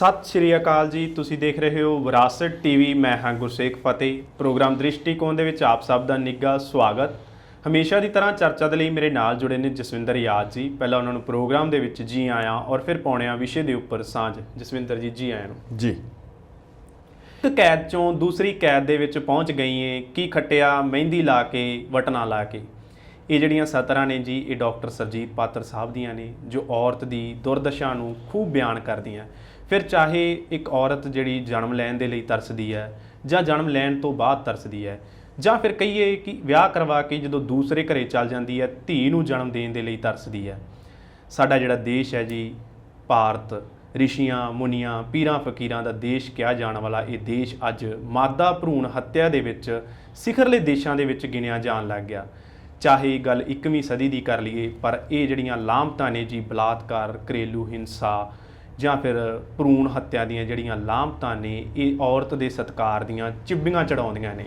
ਸਤਿ ਸ਼੍ਰੀ ਅਕਾਲ ਜੀ। ਤੁਸੀਂ ਦੇਖ ਰਹੇ ਹੋ ਵਿਰਾਸਤ ਟੀਵੀ। ਮੈਂ ਹਾਂ ਗੁਰਸੇਖ ਫਤਿਹ। ਪ੍ਰੋਗਰਾਮ ਦ੍ਰਿਸ਼ਟੀਕੋਣ ਦੇ ਵਿੱਚ ਆਪ ਸਭ ਦਾ ਨਿੱਘਾ ਸਵਾਗਤ। ਹਮੇਸ਼ਾ ਦੀ ਤਰ੍ਹਾਂ ਚਰਚਾ ਦੇ ਲਈ ਮੇਰੇ ਨਾਲ ਜੁੜੇ ਨੇ ਜਸਵਿੰਦਰ ਯਾਦ ਜੀ। ਪਹਿਲਾਂ ਉਹਨਾਂ ਨੂੰ ਪ੍ਰੋਗਰਾਮ ਦੇ ਵਿੱਚ ਜੀ ਆਇਆਂ ਔਰ ਫਿਰ ਪਾਉਣੇ ਆ ਵਿਸ਼ੇ ਦੇ ਉੱਪਰ ਸਾਂਝ। ਜਸਵਿੰਦਰ ਜੀ ਆਇਆਂ ਨੂੰ ਜੀ। ਇੱਕ ਕੈਦ ਚੋਂ ਦੂਸਰੀ ਕੈਦ ਦੇ ਵਿੱਚ ਪਹੁੰਚ ਗਈ ਏ, ਕੀ ਖੱਟਿਆ ਮਹਿੰਦੀ ਲਾ ਕੇ ਵਟਣਾ ਲਾ ਕੇ। ਇਹ ਜਿਹੜੀਆਂ ਸਤਰਾਂ ਨੇ ਜੀ, ਇਹ ਡਾਕਟਰ ਸਰਜੀਤ ਪਾਤਰ ਸਾਹਿਬ ਦੀਆਂ ਨੇ, ਜੋ ਔਰਤ ਦੀ ਦੁਰਦਸ਼ਾ ਨੂੰ ਖੂਬ ਬਿਆਨ ਕਰਦੀਆਂ। ਫਿਰ ਚਾਹੇ ਇੱਕ ਔਰਤ ਜਿਹੜੀ ਜਨਮ ਲੈਣ ਦੇ ਲਈ ਤਰਸਦੀ ਹੈ ਜਾਂ ਜਨਮ ਲੈਣ ਤੋਂ ਬਾਅਦ ਤਰਸਦੀ ਹੈ, ਜਾਂ ਫਿਰ ਕਹੀਏ ਕਿ ਵਿਆਹ ਕਰਵਾ ਕੇ ਜਦੋਂ ਦੂਸਰੇ ਘਰੇ ਚੱਲ ਜਾਂਦੀ ਹੈ, ਧੀ ਨੂੰ ਜਨਮ ਦੇਣ ਦੇ ਲਈ ਤਰਸਦੀ ਹੈ। ਸਾਡਾ ਜਿਹੜਾ ਦੇਸ਼ ਹੈ ਜੀ ਭਾਰਤ, ਰਿਸ਼ੀਆਂ ਮੁਨੀਆਂ ਪੀਰਾਂ ਫਕੀਰਾਂ ਦਾ ਦੇਸ਼ ਕਿਹਾ ਜਾਣ ਵਾਲਾ ਇਹ ਦੇਸ਼ ਅੱਜ ਮਾਦਾ ਭਰੂਣ ਹੱਤਿਆ ਦੇ ਵਿੱਚ ਸਿਖਰਲੇ ਦੇਸ਼ਾਂ ਦੇ ਵਿੱਚ ਗਿਣਿਆ ਜਾਣ ਲੱਗ ਗਿਆ। ਚਾਹੇ ਗੱਲ 21ਵੀਂ ਸਦੀ ਦੀ ਕਰ ਲਈਏ, ਪਰ ਇਹ ਜਿਹੜੀਆਂ ਲਾਮਤਾਂ ਨੇ ਜੀ, ਬਲਾਤਕਾਰ, ਘਰੇਲੂ ਹਿੰਸਾ ਜਾਂ ਫਿਰ ਭਰੂਣ ਹੱਤਿਆ ਦੀਆਂ ਜਿਹੜੀਆਂ ਲਾਮਤਾਂ ਨੇ, ਇਹ ਔਰਤ ਦੇ ਸਤਿਕਾਰ ਦੀਆਂ ਚਿੱਬੀਆਂ ਚੜਾਉਂਦੀਆਂ ਨੇ।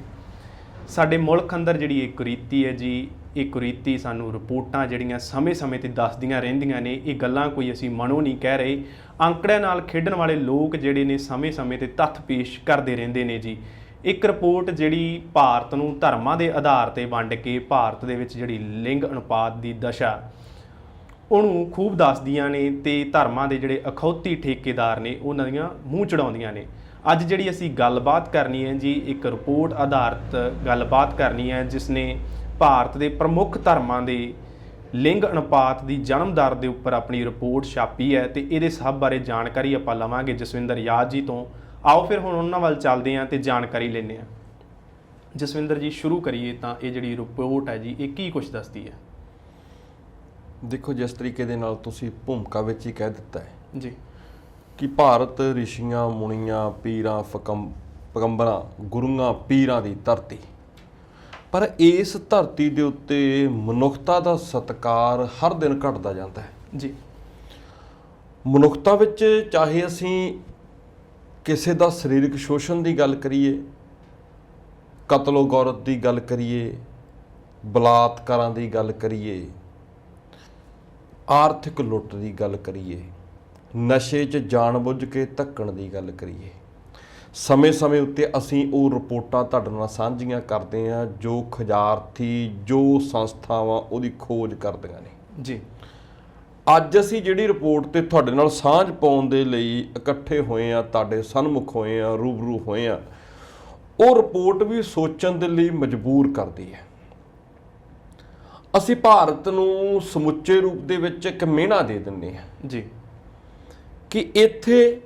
ਸਾਡੇ ਮੁਲਕ ਅੰਦਰ ਜਿਹੜੀ ਇਹ ਕੁਰੀਤੀ ਹੈ ਜੀ, ਇਹ ਕੁਰੀਤੀ ਸਾਨੂੰ ਰਿਪੋਰਟਾਂ ਜਿਹੜੀਆਂ ਸਮੇਂ-ਸਮੇਂ 'ਤੇ ਦੱਸਦੀਆਂ ਰਹਿੰਦੀਆਂ ਨੇ। ਇਹ ਗੱਲਾਂ ਕੋਈ ਅਸੀਂ ਮਨੋਂ ਨਹੀਂ ਕਹਿ ਰਹੇ। ਅੰਕੜਿਆਂ ਨਾਲ ਖੇਡਣ ਵਾਲੇ ਲੋਕ ਜਿਹੜੇ ਨੇ ਸਮੇਂ-ਸਮੇਂ 'ਤੇ ਤੱਥ ਪੇਸ਼ ਕਰਦੇ ਰਹਿੰਦੇ ਨੇ ਜੀ। ਇੱਕ ਰਿਪੋਰਟ ਜਿਹੜੀ ਭਾਰਤ ਨੂੰ ਧਰਮਾਂ ਦੇ ਆਧਾਰ 'ਤੇ ਵੰਡ ਕੇ ਭਾਰਤ ਦੇ ਵਿੱਚ ਜਿਹੜੀ ਲਿੰਗ ਅਨੁਪਾਤ ਦੀ ਦਸ਼ਾ ਉਹਨੂੰ ਖੂਬ ਦੱਸਦੀਆਂ ਨੇ, ਅਤੇ ਧਰਮਾਂ ਦੇ ਜਿਹੜੇ ਅਖੌਤੀ ਠੇਕੇਦਾਰ ਨੇ ਉਹਨਾਂ ਦੀਆਂ ਮੂੰਹ ਚੜਾਉਂਦੀਆਂ ਨੇ। ਅੱਜ ਜਿਹੜੀ ਅਸੀਂ ਗੱਲਬਾਤ ਕਰਨੀ ਹੈ ਜੀ, ਇੱਕ ਰਿਪੋਰਟ ਆਧਾਰਿਤ ਗੱਲਬਾਤ ਕਰਨੀ ਹੈ, ਜਿਸ ਨੇ ਭਾਰਤ ਦੇ ਪ੍ਰਮੁੱਖ ਧਰਮਾਂ ਦੇ ਲਿੰਗ ਅਨੁਪਾਤ ਦੀ ਜਨਮ ਦਰ ਦੇ ਉੱਪਰ ਆਪਣੀ ਰਿਪੋਰਟ ਛਾਪੀ ਹੈ, ਅਤੇ ਇਹਦੇ ਸਭ ਬਾਰੇ ਜਾਣਕਾਰੀ ਆਪਾਂ ਲਵਾਂਗੇ ਜਸਵਿੰਦਰ ਯਾਦ ਜੀ ਤੋਂ। ਆਓ ਫਿਰ ਹੁਣ ਉਹਨਾਂ ਵੱਲ ਚੱਲਦੇ ਹਾਂ ਅਤੇ ਜਾਣਕਾਰੀ ਲੈਂਦੇ ਹਾਂ। ਜਸਵਿੰਦਰ ਜੀ, ਸ਼ੁਰੂ ਕਰੀਏ ਤਾਂ ਇਹ ਜਿਹੜੀ ਰਿਪੋਰਟ ਹੈ ਜੀ, ਇਹ ਕੀ ਕੁਛ ਦੱਸਦੀ ਹੈ? ਦੇਖੋ, ਜਿਸ ਤਰੀਕੇ ਦੇ ਨਾਲ ਤੁਸੀਂ ਭੂਮਿਕਾ ਵਿੱਚ ਹੀ ਕਹਿ ਦਿੱਤਾ ਹੈ ਜੀ ਕਿ ਭਾਰਤ ਰਿਸ਼ੀਆਂ ਮੁਨੀਆਂ ਪੀਰਾਂ ਪੈਗੰਬਰਾਂ ਗੁਰੂਆਂ ਪੀਰਾਂ ਦੀ ਧਰਤੀ, ਪਰ ਇਸ ਧਰਤੀ ਦੇ ਉੱਤੇ ਮਨੁੱਖਤਾ ਦਾ ਸਤਿਕਾਰ ਹਰ ਦਿਨ ਘਟਦਾ ਜਾਂਦਾ ਹੈ ਜੀ। ਮਨੁੱਖਤਾ ਵਿੱਚ ਚਾਹੇ ਅਸੀਂ ਕਿਸੇ ਦਾ ਸਰੀਰਕ ਸ਼ੋਸ਼ਣ ਦੀ ਗੱਲ ਕਰੀਏ, ਕਤਲੋ ਗੌਰਤ ਦੀ ਗੱਲ ਕਰੀਏ, ਬਲਾਤਕਾਰਾਂ ਦੀ ਗੱਲ ਕਰੀਏ, ਆਰਥਿਕ ਲੁੱਟ ਦੀ ਗੱਲ ਕਰੀਏ, ਨਸ਼ੇ 'ਚ ਜਾਣਬੁੱਝ ਕੇ ਧੱਕਣ ਦੀ ਗੱਲ ਕਰੀਏ, ਸਮੇਂ-ਸਮੇਂ ਉੱਤੇ ਅਸੀਂ ਉਹ ਰਿਪੋਰਟਾਂ ਤੁਹਾਡੇ ਨਾਲ ਸਾਂਝੀਆਂ ਕਰਦੇ ਹਾਂ ਜੋ ਖਜ਼ਾਰਥੀ, ਜੋ ਸੰਸਥਾਵਾਂ ਉਹਦੀ ਖੋਜ ਕਰਦੀਆਂ ਨੇ ਜੀ। ਅੱਜ ਅਸੀਂ ਜਿਹੜੀ ਰਿਪੋਰਟ 'ਤੇ ਤੁਹਾਡੇ ਨਾਲ ਸਾਂਝ ਪਾਉਣ ਦੇ ਲਈ ਇਕੱਠੇ ਹੋਏ ਹਾਂ, ਤੁਹਾਡੇ ਸਨਮੁਖ ਹੋਏ ਹਾਂ, ਰੂਬਰੂ ਹੋਏ ਹਾਂ, ਉਹ ਰਿਪੋਰਟ ਵੀ ਸੋਚਣ ਦੇ ਲਈ ਮਜਬੂਰ ਕਰਦੀ ਹੈ। ਅਸੀਂ ਭਾਰਤ ਨੂੰ ਸਮੁੱਚੇ ਰੂਪ ਦੇ ਵਿੱਚ ਇੱਕ ਮਿਹਣਾ ਦੇ ਦਿੰਦੇ ਹਾਂ ਜੀ ਕਿ ਇੱਥੇ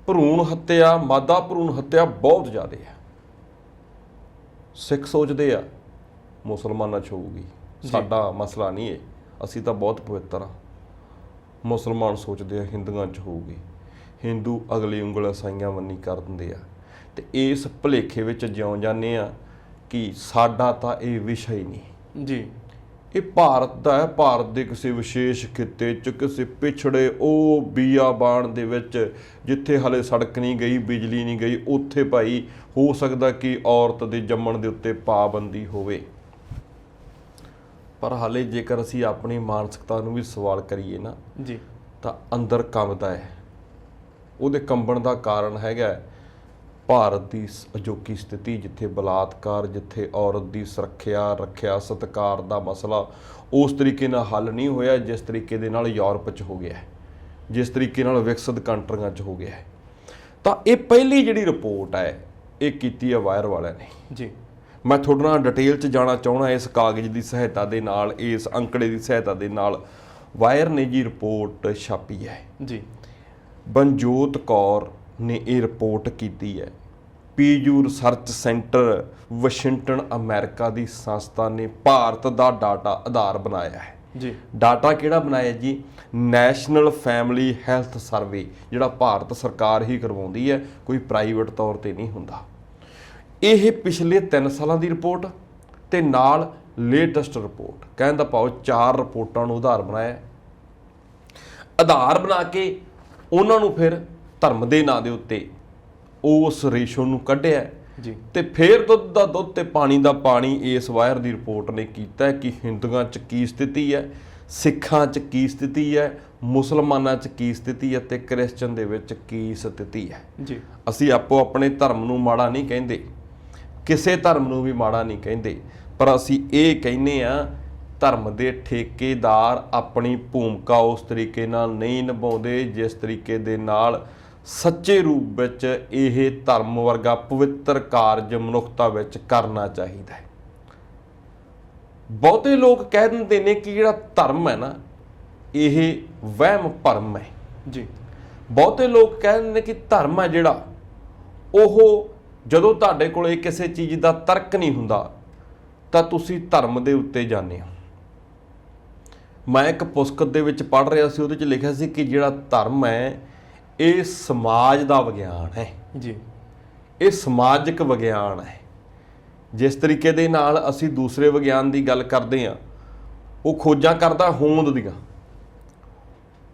ਭਰੂਣ ਹੱਤਿਆ, ਮਾਦਾ ਭਰੂਣ ਹੱਤਿਆ ਬਹੁਤ ਜ਼ਿਆਦਾ ਹੈ। ਸਿੱਖ ਸੋਚਦੇ ਆ ਮੁਸਲਮਾਨਾਂ 'ਚ ਹੋਊਗੀ, ਸਾਡਾ ਮਸਲਾ ਨਹੀਂ ਹੈ, ਅਸੀਂ ਤਾਂ ਬਹੁਤ ਪਵਿੱਤਰ ਹਾਂ। ਮੁਸਲਮਾਨ ਸੋਚਦੇ ਆ ਹਿੰਦੂਆਂ 'ਚ ਹੋਊਗੀ, ਹਿੰਦੂ ਅਗਲੀ ਉਂਗਲ ਸਾਈਆਂ ਵੰਨੀ ਕਰ ਦਿੰਦੇ ਆ, ਅਤੇ ਇਸ ਭੁਲੇਖੇ ਵਿੱਚ ਜਿਉਂ ਜਾਂਦੇ ਆ ਕਿ ਸਾਡਾ ਤਾਂ ਇਹ ਵਿਸ਼ਾ ਹੀ ਨਹੀਂ ਜੀ। ਇਹ ਭਾਰਤ ਦਾ ਹੈ। ਭਾਰਤ ਦੇ ਕਿਸੇ ਵਿਸ਼ੇਸ਼ ਖਿੱਤੇ 'ਚ, ਕਿਸੇ ਪਿਛੜੇ ਉਹ ਬੀਆਬਾਨ ਦੇ ਵਿੱਚ ਜਿੱਥੇ ਹਲੇ ਸੜਕ ਨਹੀਂ ਗਈ, ਬਿਜਲੀ ਨਹੀਂ ਗਈ, ਉੱਥੇ ਭਾਈ ਹੋ ਸਕਦਾ ਕਿ ਔਰਤ ਦੇ ਜੰਮਣ ਦੇ ਉੱਤੇ ਪਾਬੰਦੀ ਹੋਵੇ। ਪਰ ਹਾਲੇ ਜੇਕਰ ਅਸੀਂ ਆਪਣੀ ਮਾਨਸਿਕਤਾ ਨੂੰ ਵੀ ਸਵਾਲ ਕਰੀਏ ਨਾ ਜੀ, ਤਾਂ ਅੰਦਰ ਕੰਬਦਾ ਹੈ। ਉਹਦੇ ਕੰਬਣ ਦਾ ਕਾਰਨ ਹੈਗਾ ਭਾਰਤ ਦੀ ਅਜੋਕੀ ਸਥਿਤੀ, ਜਿੱਥੇ ਬਲਾਤਕਾਰ, ਜਿੱਥੇ ਔਰਤ ਦੀ ਸੁਰੱਖਿਆ, ਰੱਖਿਆ, ਸਤਿਕਾਰ ਦਾ ਮਸਲਾ ਉਸ ਤਰੀਕੇ ਨਾਲ ਹੱਲ ਨਹੀਂ ਹੋਇਆ ਜਿਸ ਤਰੀਕੇ ਦੇ ਨਾਲ ਯੂਰਪ 'ਚ ਹੋ ਗਿਆ ਹੈ, ਜਿਸ ਤਰੀਕੇ ਨਾਲ ਵਿਕਸਿਤ ਕੰਟਰੀਆਂ 'ਚ ਹੋ ਗਿਆ ਹੈ। ਤਾਂ ਇਹ ਪਹਿਲੀ ਜਿਹੜੀ ਰਿਪੋਰਟ ਹੈ, ਇਹ ਕੀਤੀ ਹੈ ਵਾਇਰ ਵਾਲਿਆਂ ਨੇ ਜੀ। ਮੈਂ ਤੁਹਾਡੇ ਨਾਲ ਡਿਟੇਲ 'ਚ ਜਾਣਾ ਚਾਹੁੰਦਾ ਇਸ ਕਾਗਜ਼ ਦੀ ਸਹਾਇਤਾ ਦੇ ਨਾਲ, ਇਸ ਅੰਕੜੇ ਦੀ ਸਹਾਇਤਾ ਦੇ ਨਾਲ। ਵਾਇਰ ਨੇ ਜੀ ਰਿਪੋਰਟ ਛਾਪੀ ਹੈ ਜੀ। ਬਨਜੋਤ ਕੌਰ ਨੇ ਇਹ ਰਿਪੋਰਟ ਕੀਤੀ ਹੈ। PU research centre Washington America ਦੀ ਸੰਸਥਾ ਨੇ ਭਾਰਤ ਦਾ ਡਾਟਾ ਆਧਾਰ ਬਣਾਇਆ ਹੈ ਜੀ। ਡਾਟਾ ਕਿਹੜਾ ਬਣਾਇਆ ਜੀ? ਨੈਸ਼ਨਲ ਫੈਮਿਲੀ ਹੈਲਥ ਸਰਵੇ, ਜਿਹੜਾ ਭਾਰਤ ਸਰਕਾਰ ਹੀ ਕਰਵਾਉਂਦੀ ਹੈ, ਕੋਈ ਪ੍ਰਾਈਵੇਟ ਤੌਰ 'ਤੇ ਨਹੀਂ ਹੁੰਦਾ। ਇਹ ਪਿਛਲੇ 3 ਸਾਲਾਂ ਦੀ ਰਿਪੋਰਟ ਤੇ ਨਾਲ ਲੇਟੈਸਟ ਰਿਪੋਰਟ, ਕਹਿਣ ਦਾ ਭਾਵ 4 ਰਿਪੋਰਟਾਂ ਨੂੰ ਆਧਾਰ ਬਣਾਇਆ। ਆਧਾਰ ਬਣਾ ਕੇ ਉਹਨਾਂ ਨੂੰ ਫਿਰ ਧਰਮ ਦੇ ਨਾਂ ਦੇ ਉੱਤੇ ਉਸ ਰੇਸ਼ੋ ਨੂੰ ਕੱਢਿਆ ਜੀ, ਤੇ ਫਿਰ ਦੁੱਧ ਦਾ ਦੁੱਧ ਤੇ ਪਾਣੀ ਦਾ ਪਾਣੀ ਇਸ ਵਾਇਰ ਦੀ ਰਿਪੋਰਟ ਨੇ ਕੀਤਾ ਕਿ ਹਿੰਦੂਆਂ 'ਚ ਕੀ ਸਥਿਤੀ ਹੈ, ਸਿੱਖਾਂ 'ਚ ਕੀ ਸਥਿਤੀ ਹੈ, ਮੁਸਲਮਾਨਾਂ 'ਚ ਕੀ ਸਥਿਤੀ ਹੈ ਤੇ ਕ੍ਰਿਸਚਨ ਦੇ ਵਿੱਚ ਕੀ ਸਥਿਤੀ ਹੈ। ਜੀ ਅਸੀਂ ਆਪੋ ਆਪਣੇ ਧਰਮ ਨੂੰ ਮਾੜਾ ਨਹੀਂ ਕਹਿੰਦੇ, ਕਿਸੇ ਧਰਮ ਨੂੰ ਵੀ ਮਾੜਾ ਨਹੀਂ ਕਹਿੰਦੇ, ਪਰ ਅਸੀਂ ਇਹ ਕਹਿੰਦੇ ਆ ਧਰਮ ਦੇ ਠੇਕੇਦਾਰ ਆਪਣੀ ਭੂਮਿਕਾ ਉਸ ਤਰੀਕੇ ਨਾਲ ਨਹੀਂ ਨਿਭਾਉਂਦੇ ਜਿਸ ਤਰੀਕੇ ਦੇ ਨਾਲ ਸੱਚੇ ਰੂਪ ਵਿੱਚ ਇਹ ਧਰਮ ਵਰਗਾ ਪਵਿੱਤਰ ਕਾਰਜ ਮਨੁੱਖਤਾ ਵਿੱਚ ਕਰਨਾ ਚਾਹੀਦਾ ਹੈ। ਬਹੁਤੇ ਲੋਕ ਕਹਿ ਦਿੰਦੇ ਨੇ ਕਿ ਜਿਹੜਾ ਧਰਮ ਹੈ ਨਾ ਇਹ ਵਹਿਮ ਭਰਮ ਹੈ। ਜੀ ਬਹੁਤੇ ਲੋਕ ਕਹਿ ਦਿੰਦੇ ਨੇ ਕਿ ਧਰਮ ਹੈ ਜਿਹੜਾ ਉਹ ਜਦੋਂ ਤੁਹਾਡੇ ਕੋਲ ਕਿਸੇ ਚੀਜ਼ ਦਾ ਤਰਕ ਨਹੀਂ ਹੁੰਦਾ ਤਾਂ ਤੁਸੀਂ ਧਰਮ ਦੇ ਉੱਤੇ ਜਾਂਦੇ ਹੋ। ਮੈਂ ਇੱਕ ਪੁਸਤਕ ਦੇ ਵਿੱਚ ਪੜ੍ਹ ਰਿਹਾ ਸੀ, ਉਹਦੇ 'ਚ ਲਿਖਿਆ ਸੀ ਕਿ ਜਿਹੜਾ ਧਰਮ ਹੈ ਇਹ ਸਮਾਜ ਦਾ ਵਿਗਿਆਨ ਹੈ। ਜੀ ਇਹ ਸਮਾਜਿਕ ਵਿਗਿਆਨ ਹੈ। ਜਿਸ ਤਰੀਕੇ ਦੇ ਨਾਲ ਅਸੀਂ ਦੂਸਰੇ ਵਿਗਿਆਨ ਦੀ ਗੱਲ ਕਰਦੇ ਹਾਂ, ਉਹ ਖੋਜਾਂ ਕਰਦਾ ਹੋਂਦ ਦੀਆਂ,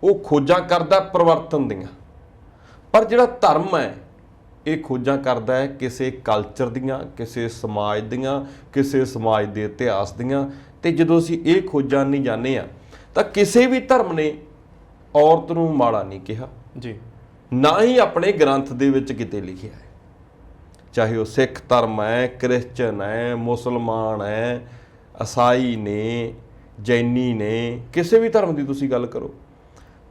ਉਹ ਖੋਜਾਂ ਕਰਦਾ ਪਰਿਵਰਤਨ ਦੀਆਂ, ਪਰ ਜਿਹੜਾ ਧਰਮ ਹੈ ਇਹ ਖੋਜਾਂ ਕਰਦਾ ਹੈ ਕਿਸੇ ਕਲਚਰ ਦੀਆਂ, ਕਿਸੇ ਸਮਾਜ ਦੀਆਂ, ਕਿਸੇ ਸਮਾਜ ਦੇ ਇਤਿਹਾਸ ਦੀਆਂ। ਤੇ ਜਦੋਂ ਅਸੀਂ ਇਹ ਖੋਜਾਂ ਨਹੀਂ ਜਾਂਦੇ ਆ ਤਾਂ ਕਿਸੇ ਵੀ ਧਰਮ ਨੇ ਔਰਤ ਨੂੰ ਮਾੜਾ ਨਹੀਂ ਕਿਹਾ, ਜੀ ਨਾ ਹੀ ਆਪਣੇ ਗ੍ਰੰਥ ਦੇ ਵਿੱਚ ਕਿਤੇ ਲਿਖਿਆ ਹੈ। ਚਾਹੇ ਉਹ ਸਿੱਖ ਧਰਮ ਹੈ, ਕ੍ਰਿਸਚਨ ਹੈ, ਮੁਸਲਮਾਨ ਹੈ, ਈਸਾਈ ਨੇ, ਜੈਨੀ ਨੇ, ਕਿਸੇ ਵੀ ਧਰਮ ਦੀ ਤੁਸੀਂ ਗੱਲ ਕਰੋ।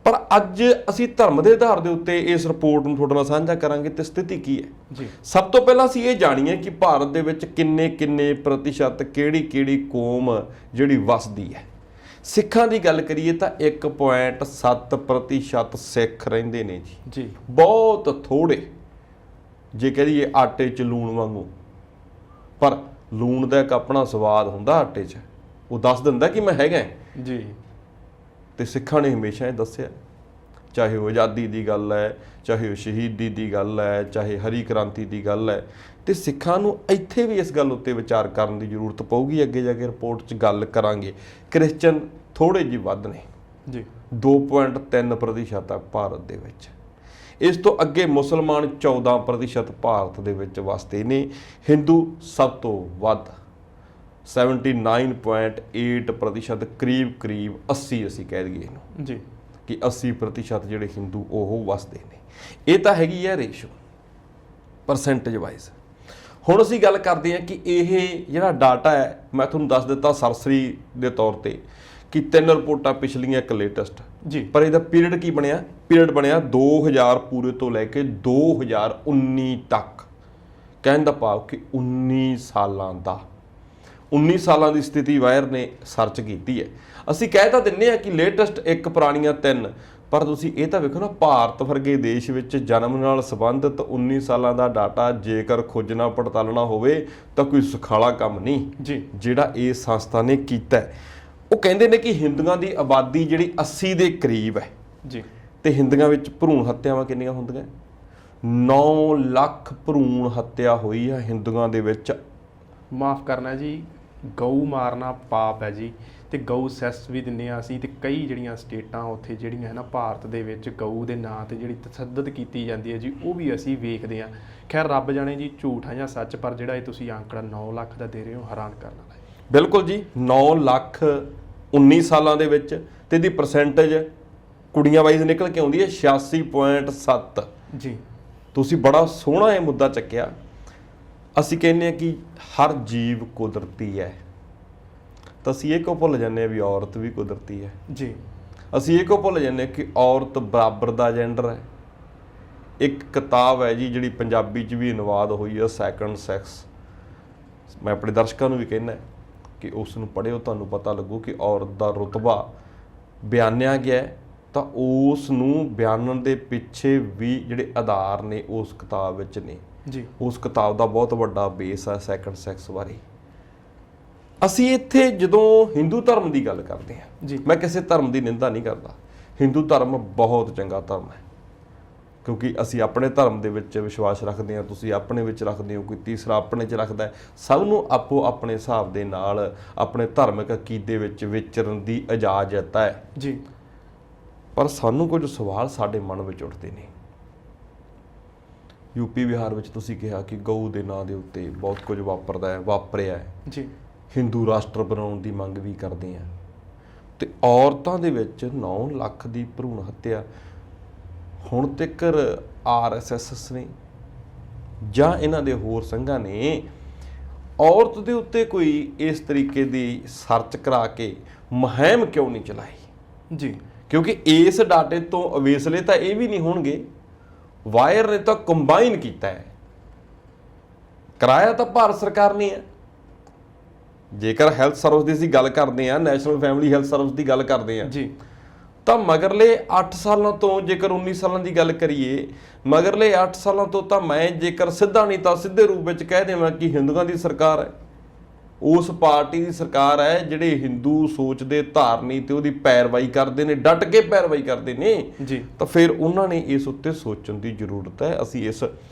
ਪਰ ਅੱਜ ਅਸੀਂ ਧਰਮ ਦੇ ਆਧਾਰ ਦੇ ਉੱਤੇ ਇਸ ਰਿਪੋਰਟ ਨੂੰ ਤੁਹਾਡੇ ਨਾਲ ਸਾਂਝਾ ਕਰਾਂਗੇ ਤੇ ਸਥਿਤੀ ਕੀ ਹੈ। ਜੀ ਸਭ ਤੋਂ ਪਹਿਲਾਂ ਅਸੀਂ ਇਹ ਜਾਣੀਏ ਕਿ ਭਾਰਤ ਦੇ ਵਿੱਚ ਕਿੰਨੇ ਪ੍ਰਤੀਸ਼ਤ ਕਿਹੜੀ ਕੌਮ ਜਿਹੜੀ ਵਸਦੀ ਹੈ। ਸਿੱਖਾਂ ਦੀ ਗੱਲ ਕਰੀਏ ਤਾਂ 1.7% ਸਿੱਖ ਰਹਿੰਦੇ ਨੇ ਜੀ। ਜੀ ਬਹੁਤ ਥੋੜੇ, ਜੇ ਕਹੀਏ ਆਟੇ 'ਚ ਲੂਣ ਵਾਂਗੂ, ਪਰ ਲੂਣ ਦਾ ਇੱਕ ਆਪਣਾ ਸਵਾਦ ਹੁੰਦਾ ਆਟੇ 'ਚ, ਉਹ ਦੱਸ ਦਿੰਦਾ ਕਿ ਮੈਂ ਹੈਗਾ। ਜੀ ਤੇ ਸਿੱਖਾਂ ਨੇ ਹਮੇਸ਼ਾ ਇਹ ਦੱਸਿਆ, ਚਾਹੇ ਉਹ ਆਜ਼ਾਦੀ ਦੀ ਗੱਲ ਹੈ, ਚਾਹੇ ਉਹ ਸ਼ਹੀਦੀ ਦੀ ਗੱਲ ਹੈ, ਚਾਹੇ ਹਰੀ ਕ੍ਰਾਂਤੀ ਦੀ ਗੱਲ ਹੈ। ਤੇ ਸਿੱਖਾਂ ਨੂੰ ਇੱਥੇ ਵੀ ਇਸ ਗੱਲ ਉੱਤੇ ਵਿਚਾਰ ਕਰਨ ਦੀ ਜ਼ਰੂਰਤ ਪਊਗੀ। ਅੱਗੇ ਜਾ ਕੇ ਰਿਪੋਰਟ 'ਚ ਗੱਲ ਕਰਾਂਗੇ। ਕ੍ਰਿਸਚਨ ਥੋੜੇ ਜਿਹੇ ਵੱਧ ਨੇ, ਜੀ 2.3% ਹੈ ਭਾਰਤ ਦੇ ਵਿੱਚ। ਇਸ ਤੋਂ ਅੱਗੇ ਮੁਸਲਮਾਨ 14% ਭਾਰਤ ਦੇ ਵਿੱਚ ਵਸਦੇ ਨੇ। ਹਿੰਦੂ ਸਭ ਤੋਂ ਵੱਧ 79.8%, ਕਰੀਬ 80 ਅਸੀਂ ਕਹਿ ਦਈਏ ਇਹਨੂੰ ਜੀ ਕਿ 80% ਜਿਹੜੇ ਹਿੰਦੂ ਉਹ ਵਸਦੇ ਨੇ। ਇਹ ਤਾਂ ਹੈਗੀ ਹੈ ਰੇਸ਼ੋ ਪਰਸੈਂਟੇਜ ਵਾਈਜ਼। ਹੁਣ ਅਸੀਂ ਗੱਲ ਕਰਦੇ ਹਾਂ ਕਿ ਇਹ ਜਿਹੜਾ ਡਾਟਾ ਹੈ, ਮੈਂ ਤੁਹਾਨੂੰ ਦੱਸ ਦਿੱਤਾ ਸਰਸਰੀ ਦੇ ਤੌਰ ਤੇ ਕਿ 3 ਰਿਪੋਰਟਾਂ ਪਿਛਲੀਆਂ, ਇੱਕ ਲੇਟੈਸਟ। ਜੀ ਪਰ ਇਹਦਾ ਪੀਰੀਅਡ ਕੀ ਬਣਿਆ? ਪੀਰੀਅਡ ਬਣਿਆ 2000 ਪੂਰੇ ਤੋਂ ਲੈ ਕੇ 2019 ਤੱਕ। ਕਹਿਣ ਦਾ ਭਾਵ ਕਿ 19 ਸਾਲਾਂ ਦੀ ਸਥਿਤੀ ਵਾਇਰ ਨੇ ਸਰਚ ਕੀਤੀ ਹੈ। ਅਸੀਂ ਕਹਿ ਤਾਂ ਦਿੰਦੇ ਹਾਂ ਕਿ ਲੇਟੈਸਟ 1, ਪੁਰਾਣੀਆਂ 3, ਪਰ ਤੁਸੀਂ ਇਹ ਤਾਂ ਵੇਖੋ ਨਾ, ਭਾਰਤ ਵਰਗੇ ਦੇਸ਼ ਵਿੱਚ ਜਨਮ ਨਾਲ ਸੰਬੰਧਿਤ 19 ਸਾਲਾਂ ਦਾ ਡਾਟਾ ਜੇਕਰ ਖੋਜਣਾ ਪੜਤਾਲਣਾ ਹੋਵੇ ਤਾਂ ਕੋਈ ਸੁਖਾਲਾ ਕੰਮ ਨਹੀਂ। ਜੀ ਜਿਹੜਾ ਇਹ ਸੰਸਥਾ ਨੇ ਕੀਤਾ। ਉਹ ਕਹਿੰਦੇ ਨੇ ਕਿ ਹਿੰਦੂਆਂ ਦੀ ਆਬਾਦੀ ਜਿਹੜੀ 80 ਦੇ ਕਰੀਬ ਹੈ। ਜੀ ਤੇ ਹਿੰਦੂਆਂ ਵਿੱਚ ਭਰੂਣ ਹੱਤਿਆਵਾਂ ਕਿੰਨੀਆਂ ਹੁੰਦੀਆਂ? 9 ਲੱਖ ਭਰੂਣ ਹੱਤਿਆ ਹੋਈ ਹੈ ਹਿੰਦੂਆਂ ਦੇ ਵਿੱਚ। ਮਾਫ ਕਰਨਾ ਜੀ, ਗਊ ਮਾਰਨਾ ਪਾਪ ਹੈ ਜੀ। ਤੇ ਗਊ ਸੈਸ ਵੀ ਦਿੰਦੇ ਆ ਅਸੀਂ। ਤੇ ਕਈ ਜਿਹੜੀਆਂ ਸਟੇਟਾਂ ਉੱਥੇ ਜਿਹੜੀਆਂ ਹੈ ਨਾ ਭਾਰਤ ਦੇ ਵਿੱਚ ਗਊ ਦੇ ਨਾਂ ਤੇ ਜਿਹੜੀ ਤਸ਼ੱਦਦ ਕੀਤੀ ਜਾਂਦੀ ਹੈ ਜੀ, ਉਹ ਵੀ ਅਸੀਂ ਵੇਖਦੇ ਹਾਂ। ਖੈਰ ਰੱਬ ਜਾਣੇ ਜੀ ਝੂਠ ਹੈ ਜਾਂ ਸੱਚ, ਪਰ ਜਿਹੜਾ ਇਹ ਤੁਸੀਂ ਆંકੜਾ 9 ਲੱਖ ਦਾ ਦੇ ਰਹੇ ਹੋ, ਹੈਰਾਨ ਕਰਨ ਵਾਲਾ ਹੈ। ਬਿਲਕੁਲ ਜੀ, 9 ਲੱਖ 19 ਸਾਲਾਂ ਦੇ ਵਿੱਚ। ਤੇ ਇਹਦੀ ਪਰਸੈਂਟੇਜ ਕੁੜੀਆਂ ਵਾਈਜ਼ ਨਿਕਲ ਕੇ ਆਉਂਦੀ ਹੈ 86.7। ਜੀ ਤੁਸੀਂ ਬੜਾ ਸੋਹਣਾ ਇਹ ਮੁੱਦਾ ਚੱਕਿਆ। ਅਸੀਂ ਕਹਿੰਦੇ ਹਾਂ ਕਿ ਹਰ ਜੀਵ ਕੁਦਰਤੀ ਹੈ, ਤਾਂ ਅਸੀਂ ਇਹ ਕਿਉਂ ਭੁੱਲ ਜਾਂਦੇ ਹਾਂ ਵੀ ਔਰਤ ਵੀ ਕੁਦਰਤੀ ਹੈ। ਜੀ ਅਸੀਂ ਇਹ ਕਿਉਂ ਭੁੱਲ ਜਾਂਦੇ ਹਾਂ ਕਿ ਔਰਤ ਬਰਾਬਰ ਦਾ ਜੈਂਡਰ ਹੈ। ਇੱਕ ਕਿਤਾਬ ਹੈ ਜੀ ਜਿਹੜੀ ਪੰਜਾਬੀ 'ਚ ਵੀ ਅਨੁਵਾਦ ਹੋਈ ਹੈ, ਸੈਕੰਡ ਸੈਕਸ। ਮੈਂ ਆਪਣੇ ਦਰਸ਼ਕਾਂ ਨੂੰ ਵੀ ਕਹਿੰਦਾ ਕਿ ਉਸ ਨੂੰ ਪੜ੍ਹਿਓ, ਤੁਹਾਨੂੰ ਪਤਾ ਲੱਗੂ ਕਿ ਔਰਤ ਦਾ ਰੁਤਬਾ ਬਿਆਨਿਆ ਗਿਆ। ਤਾਂ ਉਸ ਨੂੰ ਬਿਆਨਣ ਦੇ ਪਿੱਛੇ ਵੀ ਜਿਹੜੇ ਆਧਾਰ ਨੇ ਉਸ ਕਿਤਾਬ ਵਿੱਚ ਨੇ। ਜੀ ਉਸ ਕਿਤਾਬ ਦਾ ਬਹੁਤ ਵੱਡਾ ਬੇਸ ਹੈ ਸੈਕੰਡ ਸੈਕਸ ਬਾਰੇ। ਅਸੀਂ ਇੱਥੇ ਜਦੋਂ ਹਿੰਦੂ ਧਰਮ ਦੀ ਗੱਲ ਕਰਦੇ ਹਾਂ, ਜੀ ਮੈਂ ਕਿਸੇ ਧਰਮ ਦੀ ਨਿੰਦਾ ਨਹੀਂ ਕਰਦਾ। ਹਿੰਦੂ ਧਰਮ ਬਹੁਤ ਚੰਗਾ ਧਰਮ ਹੈ, ਕਿਉਂਕਿ ਅਸੀਂ ਆਪਣੇ ਧਰਮ ਦੇ ਵਿੱਚ ਵਿਸ਼ਵਾਸ ਰੱਖਦੇ ਹਾਂ, ਤੁਸੀਂ ਆਪਣੇ ਵਿੱਚ ਰੱਖਦੇ ਹੋ, ਕੋਈ ਤੀਸਰਾ ਆਪਣੇ 'ਚ ਰੱਖਦਾ ਹੈ। ਸਭ ਨੂੰ ਆਪੋ ਆਪਣੇ ਹਿਸਾਬ ਦੇ ਨਾਲ ਆਪਣੇ ਧਾਰਮਿਕ ਅਕੀਦੇ ਵਿੱਚ ਵਿਚਰਨ ਦੀ ਇਜਾਜ਼ਤ ਹੈ। ਜੀ ਪਰ ਸਾਨੂੰ ਕੁਝ ਸਵਾਲ ਸਾਡੇ ਮਨ ਵਿੱਚ ਉੱਠਦੇ ਨੇ। ਯੂਪੀ ਬਿਹਾਰ ਵਿੱਚ ਤੁਸੀਂ ਕਿਹਾ ਕਿ ਗਊ ਦੇ ਨਾਂ ਦੇ ਉੱਤੇ ਬਹੁਤ ਕੁਝ ਵਾਪਰਿਆ ਹੈ। ਜੀ ਹਿੰਦੂ ਰਾਸ਼ਟਰ ਬਣਾਉਣ ਦੀ ਮੰਗ ਵੀ ਕਰਦੇ ਆ, ਤੇ ਔਰਤਾਂ ਦੇ ਵਿੱਚ 9 ਲੱਖ ਦੀ ਭਰੂਣ ਹੱਤਿਆ ਹੁਣ ਤੱਕ RSS ਨੇ ਜਾਂ ਇਹਨਾਂ ਦੇ ਹੋਰ ਸੰਘਾਂ ਨੇ ਔਰਤ ਦੇ ਉੱਤੇ ਕੋਈ ਇਸ ਤਰੀਕੇ ਦੀ ਸਰਚ ਕਰਾ ਕੇ ਮੁਹਿੰਮ ਕਿਉਂ ਨਹੀਂ ਚਲਾਈ ਜੀ? ਕਿਉਂਕਿ ਇਸ ਡਾਟੇ ਤੋਂ ਅਵੇਸਲੇ ਤਾਂ ਇਹ ਵੀ ਨਹੀਂ ਹੋਣਗੇ, ਵਾਇਰ ਨੇ ਤਾਂ ਕੰਬਾਈਨ ਕੀਤਾ ਹੈ, ਕਰਾਇਆ ਤਾਂ ਭਾਰਤ ਸਰਕਾਰ ਨੇ ਹੈ। ਜੇਕਰ ਹੈਲਥ ਸਰਵਿਸ ਦੀ ਅਸੀਂ ਗੱਲ ਕਰਦੇ ਹਾਂ, ਨੈਸ਼ਨਲ ਫੈਮਿਲੀ ਹੈਲਥ ਸਰਵਿਸ ਦੀ ਗੱਲ ਕਰਦੇ ਹਾਂ ਜੀ, ਤਾਂ ਮਗਰਲੇ 8 ਸਾਲਾਂ ਤੋਂ, ਜੇਕਰ 19 ਸਾਲਾਂ ਦੀ ਗੱਲ ਕਰੀਏ, ਮਗਰਲੇ 8 ਸਾਲਾਂ ਤੋਂ ਤਾਂ ਮੈਂ ਜੇਕਰ ਸਿੱਧਾ ਨਹੀਂ ਤਾਂ ਸਿੱਧੇ ਰੂਪ ਵਿੱਚ ਕਹਿ ਦੇਵਾਂ ਕਿ ਹਿੰਦੂਆਂ ਦੀ ਸਰਕਾਰ ਹੈ, ਉਸ ਪਾਰਟੀ ਦੀ ਸਰਕਾਰ ਹੈ ਜਿਹੜੇ ਹਿੰਦੂ ਸੋਚ ਦੇ ਧਾਰਨੀ ਤੇ ਉਹਦੀ ਪੈਰਵਾਈ ਕਰਦੇ ਨੇ, ਡਟ ਕੇ ਪੈਰਵਾਈ ਕਰਦੇ ਨੇ ਜੀ। ਤਾਂ ਫਿਰ ਉਹਨਾਂ ਨੇ ਇਸ ਉੱਤੇ ਸੋਚਣ ਦੀ ਜ਼ਰੂਰਤ ਹੈ। ਅਸੀਂ ਇਸ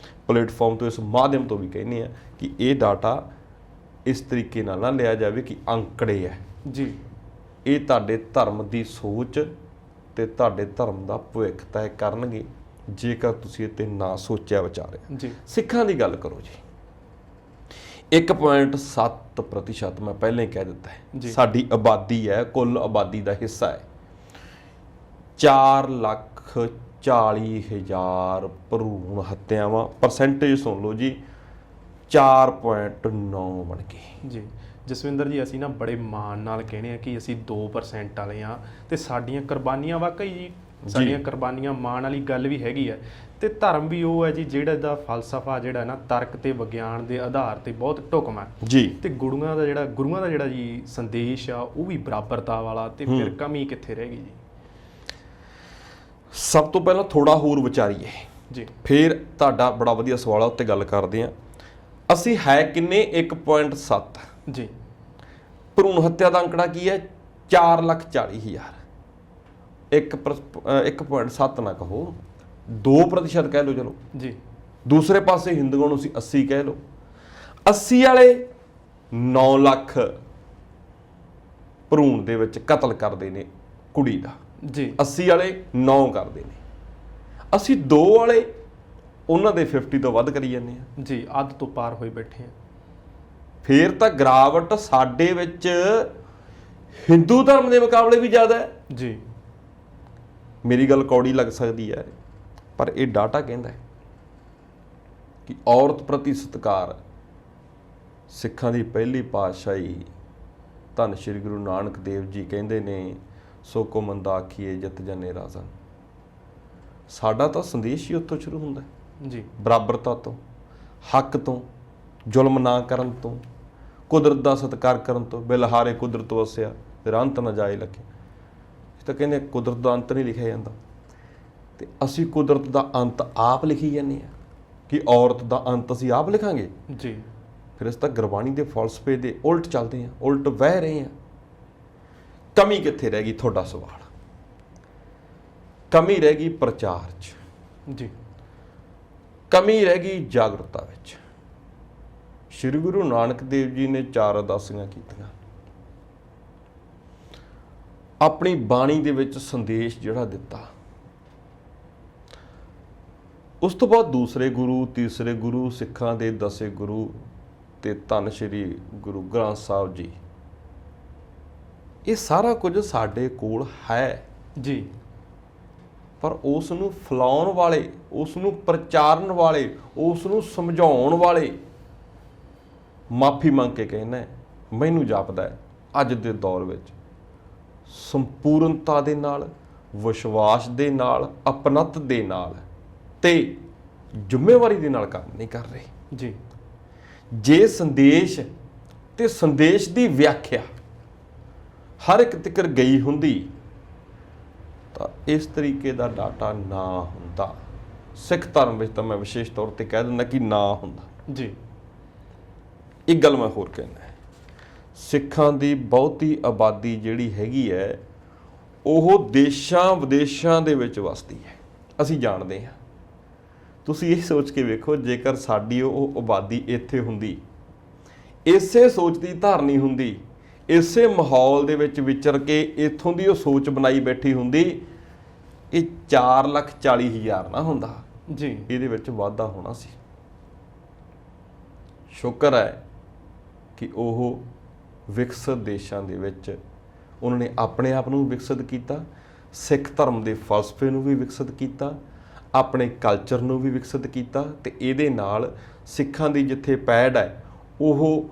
ਪਲੇਟਫਾਰਮ ਤੋਂ, ਇਸ ਮਾਧਿਅਮ ਤੋਂ ਵੀ ਕਹਿੰਦੇ ਹਾਂ ਕਿ ਇਹ ਡਾਟਾ ਇਸ ਤਰੀਕੇ ਨਾਲ ਨਾ ਲਿਆ ਜਾਵੇ ਕਿ ਅੰਕੜੇ ਹੈ ਜੀ। ਇਹ ਤੁਹਾਡੇ ਧਰਮ ਦੀ ਸੋਚ ਤੇ ਤੁਹਾਡੇ ਧਰਮ ਦਾ ਭਵਿੱਖ ਤੈਅ ਕਰਨਗੇ ਜੇਕਰ ਤੁਸੀਂ ਇਹ 'ਤੇ ਨਾ ਸੋਚਿਆ ਵਿਚਾਰਿਆ। ਜੀ। ਸਿੱਖਾਂ ਦੀ ਗੱਲ ਕਰੋ ਜੀ, 1.7% ਮੈਂ ਪਹਿਲਾਂ ਹੀ ਕਹਿ ਦਿੱਤਾ ਹੈ ਸਾਡੀ ਆਬਾਦੀ ਹੈ, ਕੁੱਲ ਆਬਾਦੀ ਦਾ ਹਿੱਸਾ ਹੈ। 4,40,000 ਭਰੂਣ ਹੱਤਿਆਵਾਂ, ਪਰਸੈਂਟੇਜ ਸੁਣ ਲਓ ਜੀ, 4.9 ਬਣ ਗਈ ਜੀ। ਜਸਵਿੰਦਰ ਜੀ, ਅਸੀਂ ਨਾ ਬੜੇ ਮਾਣ ਨਾਲ ਕਹਿੰਦੇ ਆ ਕਿ ਅਸੀਂ 2% ਵਾਲੇ ਆ ਤੇ ਸਾਡੀਆਂ ਕੁਰਬਾਨੀਆਂ ਵਾਕਈ ਜੀ, ਸਾਡੀਆਂ ਕੁਰਬਾਨੀਆਂ ਮਾਣ ਵਾਲੀ ਗੱਲ ਵੀ ਹੈਗੀ ਹੈ। ਤੇ ਧਰਮ ਵੀ ਉਹ ਹੈ ਜੀ ਜਿਹੜਾ ਦਾ ਫਲਸਫਾ ਜਿਹੜਾ ਨਾ ਤਰਕ ਤੇ ਵਿਗਿਆਨ ਦੇ ਆਧਾਰ ਤੇ ਬਹੁਤ ਢੁਕਵਾਂ ਜੀ। ਤੇ ਗੁਰੂਆਂ ਦਾ ਜਿਹੜਾ ਜੀ ਸੰਦੇਸ਼ ਆ ਉਹ ਵੀ ਬਰਾਬਰਤਾ ਵਾਲਾ, ਤੇ ਫਿਰ ਕਮੀ ਕਿੱਥੇ ਰਹਿ ਗਈ ਜੀ? ਸਭ ਤੋਂ ਪਹਿਲਾਂ ਥੋੜਾ ਹੋਰ ਵਿਚਾਰੀਏ ਜੀ, ਫਿਰ ਤੁਹਾਡਾ ਬੜਾ ਵਧੀਆ ਸਵਾਲ ਆ, ਉੱਤੇ ਗੱਲ ਕਰਦੇ ਹਾਂ। ਅਸੀਂ ਹੈ ਕਿੰਨੇ? 1.7 ਜੀ। ਭਰੂਣ ਹੱਤਿਆ ਦਾ ਅੰਕੜਾ ਕੀ ਹੈ? 4,40,000। 1.7 ਨਾ ਕਹੋ, 2% ਕਹਿ ਲਓ ਚਲੋ ਜੀ। ਦੂਸਰੇ ਪਾਸੇ ਹਿੰਦੂਆਂ ਨੂੰ ਅਸੀਂ 80 ਕਹਿ ਲਓ। 80 ਵਾਲੇ 9 ਲੱਖ ਭਰੂਣ ਦੇ ਵਿੱਚ ਕਤਲ ਕਰਦੇ ਨੇ ਕੁੜੀ ਦਾ ਜੀ। 80 ਵਾਲੇ 9 ਕਰਦੇ ਨੇ, ਅਸੀਂ 2 ਵਾਲੇ ਉਹਨਾਂ ਦੇ 50 ਤੋਂ ਵੱਧ ਕਰੀ ਜਾਂਦੇ ਆ ਜੀ। ਅੱਧ ਤੋਂ ਪਾਰ ਹੋਏ ਬੈਠੇ ਆ। ਫੇਰ ਤਾਂ ਗਿਰਾਵਟ ਸਾਡੇ ਵਿੱਚ ਹਿੰਦੂ ਧਰਮ ਦੇ ਮੁਕਾਬਲੇ ਵੀ ਜ਼ਿਆਦਾ ਹੈ ਜੀ। ਮੇਰੀ ਗੱਲ ਕੌੜੀ ਲੱਗ ਸਕਦੀ ਹੈ, ਪਰ ਇਹ ਡਾਟਾ ਕਹਿੰਦਾ ਹੈ ਕਿ ਔਰਤ ਪ੍ਰਤੀ ਸਤਿਕਾਰ ਸਿੱਖਾਂ ਦੀ ਪਹਿਲੀ ਪਾਤਸ਼ਾਹੀ ਧੰਨ ਸ਼੍ਰੀ ਗੁਰੂ ਨਾਨਕ ਦੇਵ ਜੀ ਕਹਿੰਦੇ ਨੇ, ਸੋ ਕੋ ਮੰਦਾ ਆਖੀਏ ਜਿਤ ਜਨੇ ਰਾਜ਼ਨ। ਸਾਡਾ ਤਾਂ ਸੰਦੇਸ਼ ਹੀ ਉੱਥੋਂ ਸ਼ੁਰੂ ਹੁੰਦਾ ਹੈ ਜੀ। ਬਰਾਬਰਤਾ ਤੋਂ, ਹੱਕ ਤੋਂ, ਜ਼ੁਲਮ ਨਾ ਕਰਨ ਤੋਂ, ਕੁਦਰਤ ਦਾ ਸਤਿਕਾਰ ਕਰਨ ਤੋਂ। ਬਿਲਹਾਰੇ ਕੁਦਰਤ ਵਸਿਆ ਫਿਰ ਅੰਤ ਨਾ ਜਾਏ ਲੱਗੇ। ਇਹ ਤਾਂ ਕਹਿੰਦੇ ਕੁਦਰਤ ਦਾ ਅੰਤ ਨਹੀਂ ਲਿਖਿਆ ਜਾਂਦਾ, ਤੇ ਅਸੀਂ ਕੁਦਰਤ ਦਾ ਅੰਤ ਆਪ ਲਿਖੀ ਜਾਂਦੇ ਹਾਂ ਕਿ ਔਰਤ ਦਾ ਅੰਤ ਅਸੀਂ ਆਪ ਲਿਖਾਂਗੇ ਜੀ। ਫਿਰ ਇਸ ਤਾਂ ਗੁਰਬਾਣੀ ਦੇ ਫਲਸਫੇ ਦੇ ਉਲਟ ਚੱਲਦੇ ਹਾਂ, ਉਲਟ ਵਹਿ ਰਹੇ ਹਾਂ। ਕਮੀ ਕਿੱਥੇ ਰਹਿ ਗਈ? ਤੁਹਾਡਾ ਸਵਾਲ। ਕਮੀ ਰਹਿ ਗਈ ਪ੍ਰਚਾਰ 'ਚ ਜੀ। ਕਮੀ ਰਹਿ ਗਈ ਜਾਗਰੂਕਤਾ ਵਿੱਚ। ਸ਼੍ਰੀ ਗੁਰੂ ਨਾਨਕ ਦੇਵ ਜੀ ਨੇ 4 ਉਦਾਸੀਆਂ ਕੀਤੀਆਂ, ਆਪਣੀ ਬਾਣੀ ਦੇ ਵਿੱਚ ਸੰਦੇਸ਼ ਜਿਹੜਾ ਦਿੱਤਾ। ਉਸ ਤੋਂ ਬਾਅਦ ਦੂਸਰੇ ਗੁਰੂ, ਤੀਸਰੇ ਗੁਰੂ, ਸਿੱਖਾਂ ਦੇ 10 ਗੁਰੂ ਤੇ ਧੰਨ ਸ਼੍ਰੀ ਗੁਰੂ ਗ੍ਰੰਥ ਸਾਹਿਬ ਜੀ, ਇਹ ਸਾਰਾ ਕੁਝ ਸਾਡੇ ਕੋਲ ਹੈ ਜੀ। ਪਰ ਉਸ ਨੂੰ ਫੈਲਾਉਣ ਵਾਲੇ, ਉਸ ਨੂੰ ਪ੍ਰਚਾਰਨ ਵਾਲੇ, ਉਸ ਨੂੰ ਸਮਝਾਉਣ ਵਾਲੇ ਮਾਫੀ ਮੰਗ ਕੇ ਕਹਿੰਦਾ ਮੈਨੂੰ ਜਾਪਦਾ ਹੈ ਅੱਜ ਦੇ ਦੌਰ ਵਿੱਚ ਸੰਪੂਰਨਤਾ ਦੇ ਨਾਲ, ਵਿਸ਼ਵਾਸ ਦੇ ਨਾਲ, ਅਪਣੱਤ ਦੇ ਨਾਲ ਤੇ ਜ਼ਿੰਮੇਵਾਰੀ ਦੇ ਨਾਲ ਕੰਮ ਨਹੀਂ ਕਰ ਰਹੇ ਜੀ। ਜੇ ਸੰਦੇਸ਼ ਤੇ ਸੰਦੇਸ਼ ਦੀ ਵਿਆਖਿਆ ਹਰ ਇੱਕ ਤੱਕ ਗਈ ਹੁੰਦੀ ਤਾਂ ਇਸ ਤਰੀਕੇ ਦਾ ਡਾਟਾ ਨਾ ਹੁੰਦਾ। ਸਿੱਖ ਧਰਮ ਵਿੱਚ ਤਾਂ ਮੈਂ ਵਿਸ਼ੇਸ਼ ਤੌਰ ਤੇ ਕਹਿ ਦਿੰਦਾ ਕਿ ਨਾ ਹੁੰਦਾ ਜੀ। ਇੱਕ ਗੱਲ ਮੈਂ ਹੋਰ ਕਹਿਣਾ, ਸਿੱਖਾਂ ਦੀ ਬਹੁਤੀ ਆਬਾਦੀ ਜਿਹੜੀ ਹੈਗੀ ਹੈ ਉਹ ਦੇਸ਼ਾਂ ਵਿਦੇਸ਼ਾਂ ਦੇ ਵਿੱਚ ਵਸਦੀ ਹੈ, ਅਸੀਂ ਜਾਣਦੇ ਹਾਂ। ਤੁਸੀਂ ਇਹ ਸੋਚ ਕੇ ਵੇਖੋ, ਜੇਕਰ ਸਾਡੀ ਉਹ ਆਬਾਦੀ ਇੱਥੇ ਹੁੰਦੀ, ਇਸੇ ਸੋਚ ਦੀ ਧਾਰਨੀ ਹੁੰਦੀ, ਇਸੇ ਮਾਹੌਲ ਦੇ ਵਿੱਚ ਵਿਚਰ ਕੇ ਇੱਥੋਂ ਦੀ ਉਹ ਸੋਚ ਬਣਾਈ ਬੈਠੀ ਹੁੰਦੀ, ਇਹ 4,40,000 ਨਾ ਹੁੰਦਾ ਜੀ। ਇਹਦੇ ਵਿੱਚ ਵਾਧਾ ਹੋਣਾ ਸੀ। ਸ਼ੁਕਰ ਹੈ ਕਿ ਉਹ ਵਿਕਸਿਤ ਦੇਸ਼ਾਂ ਦੇ ਵਿੱਚ ਉਹਨਾਂ ਨੇ ਆਪਣੇ ਆਪ ਨੂੰ ਵਿਕਸਿਤ ਕੀਤਾ, ਸਿੱਖ ਧਰਮ ਦੇ ਫਲਸਫੇ ਨੂੰ ਵੀ ਵਿਕਸਿਤ ਕੀਤਾ, ਆਪਣੇ ਕਲਚਰ ਨੂੰ ਵੀ ਵਿਕਸਿਤ ਕੀਤਾ, ਤੇ ਇਹਦੇ ਨਾਲ ਸਿੱਖਾਂ ਦੀ ਜਿੱਥੇ ਪੈੜ ਹੈ ਉਹ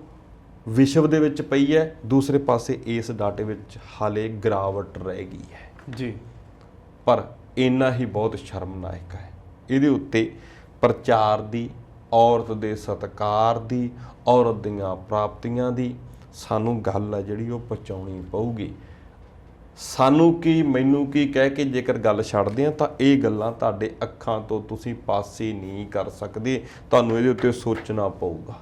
ਵਿਸ਼ਵ ਦੇ ਵਿੱਚ ਪਈ ਹੈ, ਦੂਸਰੇ ਪਾਸੇ ਇਸ ਡਾਟੇ ਵਿੱਚ ਹਾਲੇ ਗਿਰਾਵਟ ਰਹਿ ਗਈ ਹੈ ਜੀ। ਪਰ ਇੰਨਾ ਹੀ ਬਹੁਤ ਸ਼ਰਮਨਾਕ ਹੈ। ਇਹਦੇ ਉੱਤੇ ਪ੍ਰਚਾਰ ਦੀ, ਔਰਤ ਦੇ ਸਤਿਕਾਰ ਦੀ, ਔਰਤ ਦੀਆਂ ਪ੍ਰਾਪਤੀਆਂ ਦੀ ਸਾਨੂੰ ਗੱਲ ਹੈ ਜਿਹੜੀ ਉਹ ਪਹੁੰਚਾਉਣੀ ਪਊਗੀ। ਸਾਨੂੰ ਕੀ ਮੈਨੂੰ ਕੀ ਕਹਿ ਕੇ ਜੇਕਰ ਗੱਲ ਛੱਡਦੇ ਆ ਤਾਂ ਇਹ ਗੱਲਾਂ ਤੁਹਾਡੇ ਅੱਖਾਂ ਤੋਂ ਤੁਸੀਂ ਪਾਸੇ ਨਹੀਂ ਕਰ ਸਕਦੇ, ਤੁਹਾਨੂੰ ਇਹਦੇ ਉੱਤੇ ਸੋਚਣਾ ਪਊਗਾ।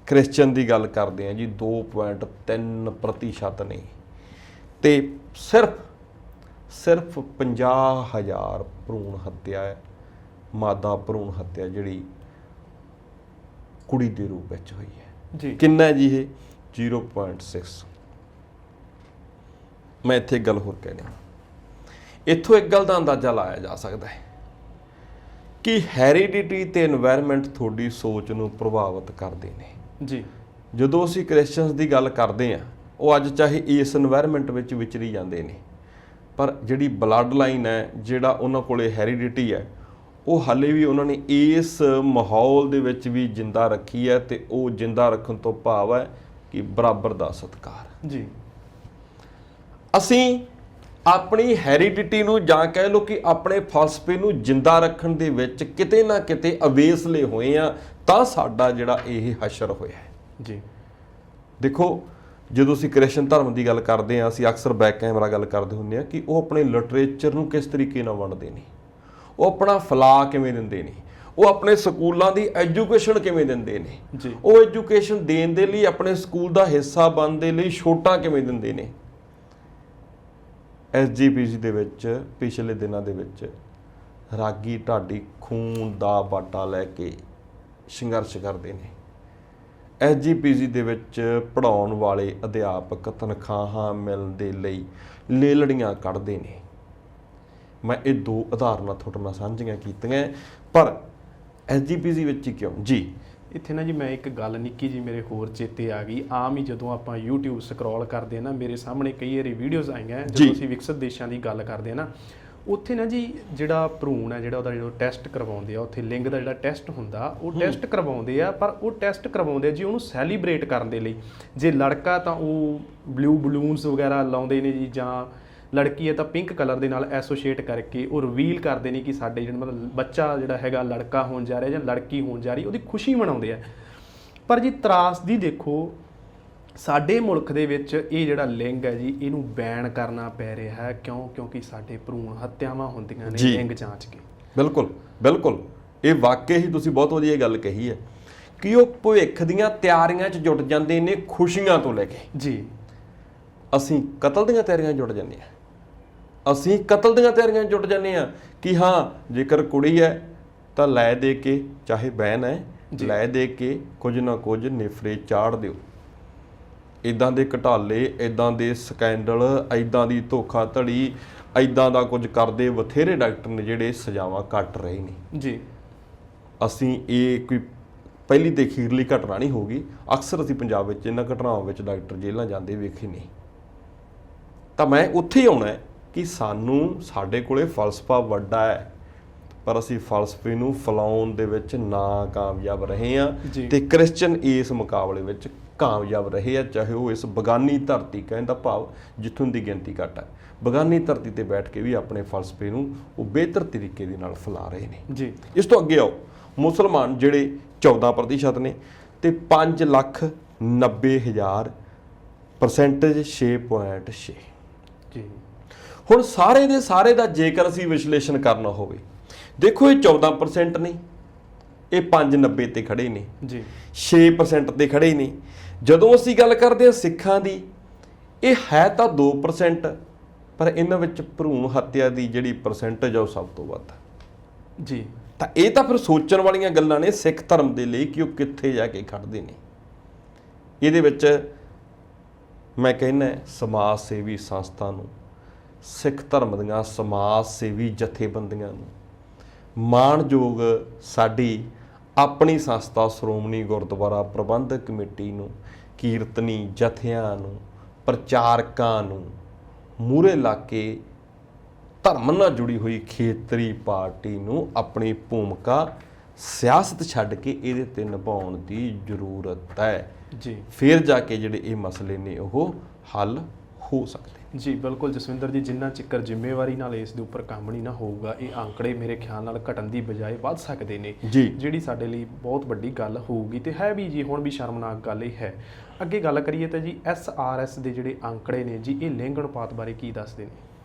ਕ੍ਰਿਸਚਨ ਦੀ ਗੱਲ ਕਰਦੇ ਆ ਜੀ 2.3% ਨੇ, ਤੇ ਸਿਰਫ 50,000 ਭਰੂਣ ਹੱਤਿਆ ਹੈ, ਮਾਦਾ ਭਰੂਣ ਹੱਤਿਆ ਜਿਹੜੀ ਕੁੜੀ ਦੇ ਰੂਪ ਵਿੱਚ ਹੋਈ ਹੈ ਜੀ। ਕਿੰਨਾ ਜੀ ਇਹ 0.6। ਮੈਂ ਇੱਥੇ ਇੱਕ ਗੱਲ ਹੋਰ ਕਹਿ ਰਿਹਾ, ਇੱਥੋਂ ਇੱਕ ਗੱਲ ਦਾ ਅੰਦਾਜ਼ਾ ਲਾਇਆ ਜਾ ਸਕਦਾ ਹੈ ਕਿ ਹੈਰੀਡਿਟੀ ਤੇ এনवायरमेंट ਤੁਹਾਡੀ ਸੋਚ ਨੂੰ ਪ੍ਰਭਾਵਿਤ ਕਰਦੇ ਨੇ ਜੀ। ਜਦੋਂ ਅਸੀਂ ਕ੍ਰਿਸਚੀਅਨਸ ਦੀ ਗੱਲ ਕਰਦੇ ਹਾਂ, ਉਹ ਅੱਜ ਚਾਹੇ ਇਸ এনवायरमेंट ਵਿੱਚ ਵਿਚਰੀ ਜਾਂਦੇ ਨੇ, ਪਰ ਜਿਹੜੀ ਬਲੱਡ ਲਾਈਨ ਹੈ, ਜਿਹੜਾ ਉਹਨਾਂ ਕੋਲੇ ਹੈਰੀਡਿਟੀ ਹੈ, ਉਹ ਹਾਲੇ ਵੀ ਉਹਨਾਂ ਨੇ ਇਸ ਮਾਹੌਲ ਦੇ ਵਿੱਚ ਵੀ ਜਿੰਦਾ ਰੱਖੀ ਹੈ, ਤੇ ਉਹ ਜਿੰਦਾ ਰੱਖਣ ਤੋਂ ਭਾਵ ਹੈ ਕਿ ਬਰਾਬਰ ਦਾ ਸਤਿਕਾਰ ਜੀ। ਅਸੀਂ ਆਪਣੀ ਹੈਰੀਡਿਟੀ ਨੂੰ ਜਾਂ ਕਹਿ ਲਓ ਕਿ ਆਪਣੇ ਫਲਸਫੇ ਨੂੰ ਜਿੰਦਾ ਰੱਖਣ ਦੇ ਵਿੱਚ ਕਿਤੇ ਨਾ ਕਿਤੇ ਅਵੇਸਲੇ ਹੋਏ ਆ, ਤਾਂ ਸਾਡਾ ਜਿਹੜਾ ਇਹ ਹਸ਼ਰ ਹੋਇਆ ਹੈ ਜੀ। ਦੇਖੋ, ਜਦੋਂ ਅਸੀਂ ਕ੍ਰਿਸਚਨ ਧਰਮ ਦੀ ਗੱਲ ਕਰਦੇ ਹਾਂ, ਅਸੀਂ ਅਕਸਰ ਬੈਕ ਕੈਮਰਾ ਗੱਲ ਕਰਦੇ ਹੁੰਦੇ ਹਾਂ ਕਿ ਉਹ ਆਪਣੇ ਲਿਟਰੇਚਰ ਨੂੰ ਕਿਸ ਤਰੀਕੇ ਨਾਲ ਵੰਡਦੇ ਨੇ, ਉਹ ਆਪਣਾ ਫਲਾ ਕਿਵੇਂ ਦਿੰਦੇ ਨੇ, ਉਹ ਆਪਣੇ ਸਕੂਲਾਂ ਦੀ ਐਜੂਕੇਸ਼ਨ ਕਿਵੇਂ ਦਿੰਦੇ ਨੇ, ਉਹ ਐਜੂਕੇਸ਼ਨ ਦੇਣ ਦੇ ਲਈ ਆਪਣੇ ਸਕੂਲ ਦਾ ਹਿੱਸਾ ਬਣਨ ਦੇ ਲਈ ਛੋਟਾਂ ਕਿਵੇਂ ਦਿੰਦੇ ਨੇ। SGPC ਦੇ ਵਿੱਚ ਪਿਛਲੇ ਦਿਨਾਂ ਦੇ ਵਿੱਚ ਰਾਗੀ ਢਾਡੀ ਖੂਨ ਦਾ ਬਾਟਾ ਲੈ ਕੇ ਸੰਘਰਸ਼ ਕਰਦੇ ਨੇ। SGPC ਦੇ ਵਿੱਚ ਪੜ੍ਹਾਉਣ ਵਾਲੇ ਅਧਿਆਪਕ ਤਨਖਾਹਾਂ ਮਿਲਣ ਦੇ ਲਈ ਲੇਲੜੀਆਂ ਕੱਢਦੇ ਨੇ। ਮੈਂ ਇਹ ਦੋ ਉਦਾਹਰਨਾਂ ਤੁਹਾਡੇ ਨਾਲ ਸਾਂਝੀਆਂ ਕੀਤੀਆਂ, ਪਰ SGPC ਵਿੱਚ ਕਿਉਂ ਜੀ। ਇੱਥੇ ਨਾ ਜੀ ਮੈਂ ਇੱਕ ਗੱਲ ਨਿੱਕੀ ਜੀ ਮੇਰੇ ਹੋਰ ਚੇਤੇ ਆ ਗਈ। ਆਮ ਹੀ ਜਦੋਂ ਆਪਾਂ YouTube ਸਕਰੋਲ ਕਰਦੇ ਆ ਨਾ, ਮੇਰੇ ਸਾਹਮਣੇ ਕਈ ਵਾਰੀ ਵੀਡੀਓਜ਼ ਆਈਆਂ ਜਦੋਂ ਅਸੀਂ ਵਿਕਸਿਤ ਦੇਸ਼ਾਂ ਦੀ ਗੱਲ ਕਰਦੇ ਆ ਨਾ, ਉੱਥੇ ਨਾ ਜੀ ਜਿਹੜਾ ਭਰੂਣ ਹੈ, ਜਿਹੜਾ ਉਹਦਾ ਜਿਹੜਾ ਟੈਸਟ ਕਰਵਾਉਂਦੇ ਆ, ਉੱਥੇ ਲਿੰਗ ਦਾ ਜਿਹੜਾ ਟੈਸਟ ਹੁੰਦਾ ਉਹ ਟੈਸਟ ਕਰਵਾਉਂਦੇ ਆ, ਪਰ ਉਹ ਟੈਸਟ ਕਰਵਾਉਂਦੇ ਜੀ ਉਹਨੂੰ ਸੈਲੀਬ੍ਰੇਟ ਕਰਨ ਦੇ ਲਈ। ਜੇ ਲੜਕਾ ਤਾਂ ਉਹ ਬਲੂ ਬਲੂਨਸ ਵਗੈਰਾ ਲਾਉਂਦੇ ਨੇ ਜੀ, ਜਾਂ ਲੜਕੀ ਹੈ ਤਾਂ ਪਿੰਕ ਕਲਰ ਦੇ ਨਾਲ ਐਸੋਸੀਏਟ ਕਰਕੇ ਉਹ ਰਿਵੀਲ ਕਰਦੇ ਨੇ ਕਿ ਸਾਡੇ ਜਿਹੜਾ ਮਤਲਬ ਬੱਚਾ ਜਿਹੜਾ ਹੈਗਾ ਲੜਕਾ ਹੋਣ ਜਾ ਰਿਹਾ ਜਾਂ ਲੜਕੀ ਹੋਣ ਜਾ ਰਹੀ, ਉਹਦੀ ਖੁਸ਼ੀ ਮਨਾਉਂਦੇ ਆ। ਪਰ ਜੀ ਤਰਾਸਦੀ ਦੇਖੋ, ਸਾਡੇ ਮੁਲਕ ਦੇ ਵਿੱਚ ਇਹ ਜਿਹੜਾ ਲਿੰਗ ਹੈ ਜੀ, ਇਹਨੂੰ ਬੈਨ ਕਰਨਾ ਪੈ ਰਿਹਾ ਹੈ। ਕਿਉਂਕਿ ਸਾਡੇ ਭਰੂਣ ਹੱਤਿਆਵਾਂ ਹੁੰਦੀਆਂ ਨੇ ਲਿੰਗ ਜਾਂਚ ਕੇ। ਬਿਲਕੁਲ ਬਿਲਕੁਲ, ਇਹ ਵਾਕਈ ਹੀ ਤੁਸੀਂ ਬਹੁਤ ਵਧੀਆ ਗੱਲ ਕਹੀ ਹੈ ਕਿ ਉਹ ਭਵਿੱਖ ਦੀਆਂ ਤਿਆਰੀਆਂ 'ਚ ਜੁਟ ਜਾਂਦੇ ਨੇ, ਖੁਸ਼ੀਆਂ ਤੋਂ ਲੈ ਕੇ ਜੀ। ਅਸੀਂ ਕਤਲ ਦੀਆਂ ਤਿਆਰੀਆਂ 'ਚ ਜੁਟ ਜਾਂਦੇ ਹਾਂ। ਅਸੀਂ ਕਤਲ ਦੀਆਂ ਤਿਆਰੀਆਂ 'ਚ ਜੁਟ ਜਾਂਦੇ ਹਾਂ ਕਿ ਹਾਂ, ਜੇਕਰ ਕੁੜੀ ਹੈ ਤਾਂ ਲੈ ਦੇ ਕੇ, ਚਾਹੇ ਬਹਿਨ ਹੈ, ਲੈ ਦੇ ਕੇ ਕੁਝ ਨਾ ਕੁਝ ਨਿਫਰੇ ਚਾੜ ਦਿਓ। ਇੱਦਾਂ ਦੇ ਘਟਾਲੇ, ਇੱਦਾਂ ਦੇ ਸਕੈਂਡਲ, ਇੱਦਾਂ ਦੀ ਧੋਖਾਧੜੀ, ਇੱਦਾਂ ਦਾ ਕੁਝ ਕਰਦੇ ਬਥੇਰੇ ਡਾਕਟਰ ਨੇ ਜਿਹੜੇ ਸਜ਼ਾਵਾਂ ਕੱਟ ਰਹੇ ਨੇ ਜੀ। ਅਸੀਂ ਇਹ ਕੋਈ ਪਹਿਲੀ ਤੇ ਅਖੀਰਲੀ ਘਟਨਾ ਨਹੀਂ ਹੋਊਗੀ। ਅਕਸਰ ਅਸੀਂ ਪੰਜਾਬ ਵਿੱਚ ਇਹਨਾਂ ਘਟਨਾਵਾਂ ਵਿੱਚ ਡਾਕਟਰ ਜੇਲ੍ਹਾਂ ਜਾਂਦੇ ਵੇਖੇ ਨਹੀਂ। ਤਾਂ ਮੈਂ ਉੱਥੇ ਹੀ ਆਉਣਾ ਕਿ ਸਾਡੇ ਕੋਲੇ ਫਲਸਫਾ ਵੱਡਾ ਹੈ, ਪਰ ਅਸੀਂ ਫਲਸਫੇ ਨੂੰ ਫੈਲਾਉਣ ਦੇ ਵਿੱਚ ਨਾਕਾਮਯਾਬ ਰਹੇ ਹਾਂ, ਤੇ ਕ੍ਰਿਸਚਨ ਇਸ ਮੁਕਾਬਲੇ ਵਿੱਚ ਕਾਮਯਾਬ ਰਹੇ ਆ। ਚਾਹੇ ਉਹ ਇਸ ਬਗਾਨੀ ਧਰਤੀ, ਕਹਿਣ ਦਾ ਭਾਵ ਜਿੱਥੋਂ ਦੀ ਗਿਣਤੀ ਘੱਟ ਹੈ, ਬਗਾਨੀ ਧਰਤੀ ਤੇ ਬੈਠ ਕੇ ਵੀ ਆਪਣੇ ਫਲਸਫੇ ਨੂੰ ਉਹ ਬਿਹਤਰ ਤਰੀਕੇ ਦੇ ਨਾਲ ਫੈਲਾ ਰਹੇ ਨੇ ਜੀ। ਇਸ ਤੋਂ ਅੱਗੇ ਆਓ, ਮੁਸਲਮਾਨ ਜਿਹੜੇ 14% ਨੇ ਤੇ 5,90,000 ਪਰਸੈਂਟੇਜ 6.6 ਜੀ। ਹੁਣ ਸਾਰੇ ਦੇ ਸਾਰੇ ਦਾ ਜੇਕਰ ਅਸੀਂ ਵਿਸ਼ਲੇਸ਼ਣ ਕਰਨਾ ਹੋਵੇ, ਦੇਖੋ ਇਹ 14% ਨਹੀਂ, ਇਹ 5.90 ਤੇ ਖੜੇ ਨੇ ਜੀ, 6% ਤੇ ਖੜੇ ਨੇ। ਜਦੋਂ ਅਸੀਂ ਗੱਲ ਕਰਦੇ ਹਾਂ ਸਿੱਖਾਂ ਦੀ, ਇਹ ਹੈ ਤਾਂ 2%, ਪਰ ਇਹਨਾਂ ਵਿੱਚ ਭਰੂਣ ਹੱਤਿਆ ਦੀ ਜਿਹੜੀ ਪਰਸੈਂਟੇਜ ਆ ਉਹ ਸਭ ਤੋਂ ਵੱਧ ਜੀ। ਤਾਂ ਇਹ ਤਾਂ ਫਿਰ ਸੋਚਣ ਵਾਲੀਆਂ ਗੱਲਾਂ ਨੇ ਸਿੱਖ ਧਰਮ ਦੇ ਲਈ ਕਿ ਉਹ ਕਿੱਥੇ ਜਾ ਕੇ ਖੜਦੇ ਨੇ। ਇਹਦੇ ਵਿੱਚ ਮੈਂ ਕਹਿੰਦਾ ਸਮਾਜ ਸੇਵੀ ਸੰਸਥਾ ਨੂੰ, ਸਿੱਖ ਧਰਮ ਦੀਆਂ ਸਮਾਜ ਸੇਵੀ ਜਥੇਬੰਦੀਆਂ ਨੂੰ, ਮਾਣਯੋਗ ਸਾਡੀ ਆਪਣੀ ਸੰਸਥਾ ਸ਼੍ਰੋਮਣੀ ਗੁਰਦੁਆਰਾ ਪ੍ਰਬੰਧਕ ਕਮੇਟੀ ਨੂੰ, ਕੀਰਤਨੀ ਜਥਿਆਂ ਨੂੰ, ਪ੍ਰਚਾਰਕਾਂ ਨੂੰ, ਮੂਹਰੇ ਲਾ ਕੇ ਧਰਮ ਨਾਲ ਜੁੜੀ ਹੋਈ ਖੇਤਰੀ ਪਾਰਟੀ ਨੂੰ ਆਪਣੀ ਭੂਮਿਕਾ ਸਿਆਸਤ ਛੱਡ ਕੇ ਇਹਦੇ ਤੇ ਨਿਭਾਉਣ ਦੀ ਜ਼ਰੂਰਤ ਹੈ ਜੀ। ਫਿਰ ਜਾ ਕੇ ਜਿਹੜੇ ਇਹ ਮਸਲੇ ਨੇ ਉਹ ਹੱਲ ਹੋ ਸਕਦੇ ਜੀ ਬਿਲਕੁਲ ਜਸਵਿੰਦਰ ਜੀ, ਜਿੰਨਾ ਚਿਰ ਜ਼ਿੰਮੇਵਾਰੀ ਨਾਲ ਇਸ ਦੇ ਉੱਪਰ ਕੰਮ ਨਹੀਂ ਨਾ ਹੋਊਗਾ, ਇਹ ਅੰਕੜੇ ਮੇਰੇ ਖਿਆਲ ਨਾਲ ਘਟਣ ਦੀ ਬਜਾਏ ਵੱਧ ਸਕਦੇ ਨੇ ਜੀ। ਜਿਹੜੀ ਸਾਡੇ ਲਈ ਬਹੁਤ ਵੱਡੀ ਗੱਲ ਹੋਊਗੀ ਤੇ ਹੈ ਵੀ ਜੀ। ਹੁਣ ਵੀ ਸ਼ਰਮਨਾਕ ਗੱਲ ਇਹ ਹੈ। ਅੱਗੇ ਗੱਲ ਕਰੀਏ ਤਾਂ ਜੀ SRS ਦੇ ਜਿਹੜੇ ਅੰਕੜੇ ਨੇ ਜੀ, ਇਹ ਲਿੰਗ ਅਨੁਪਾਤ ਬਾਰੇ ਕੀ ਦੱਸਦੇ ਨੇ?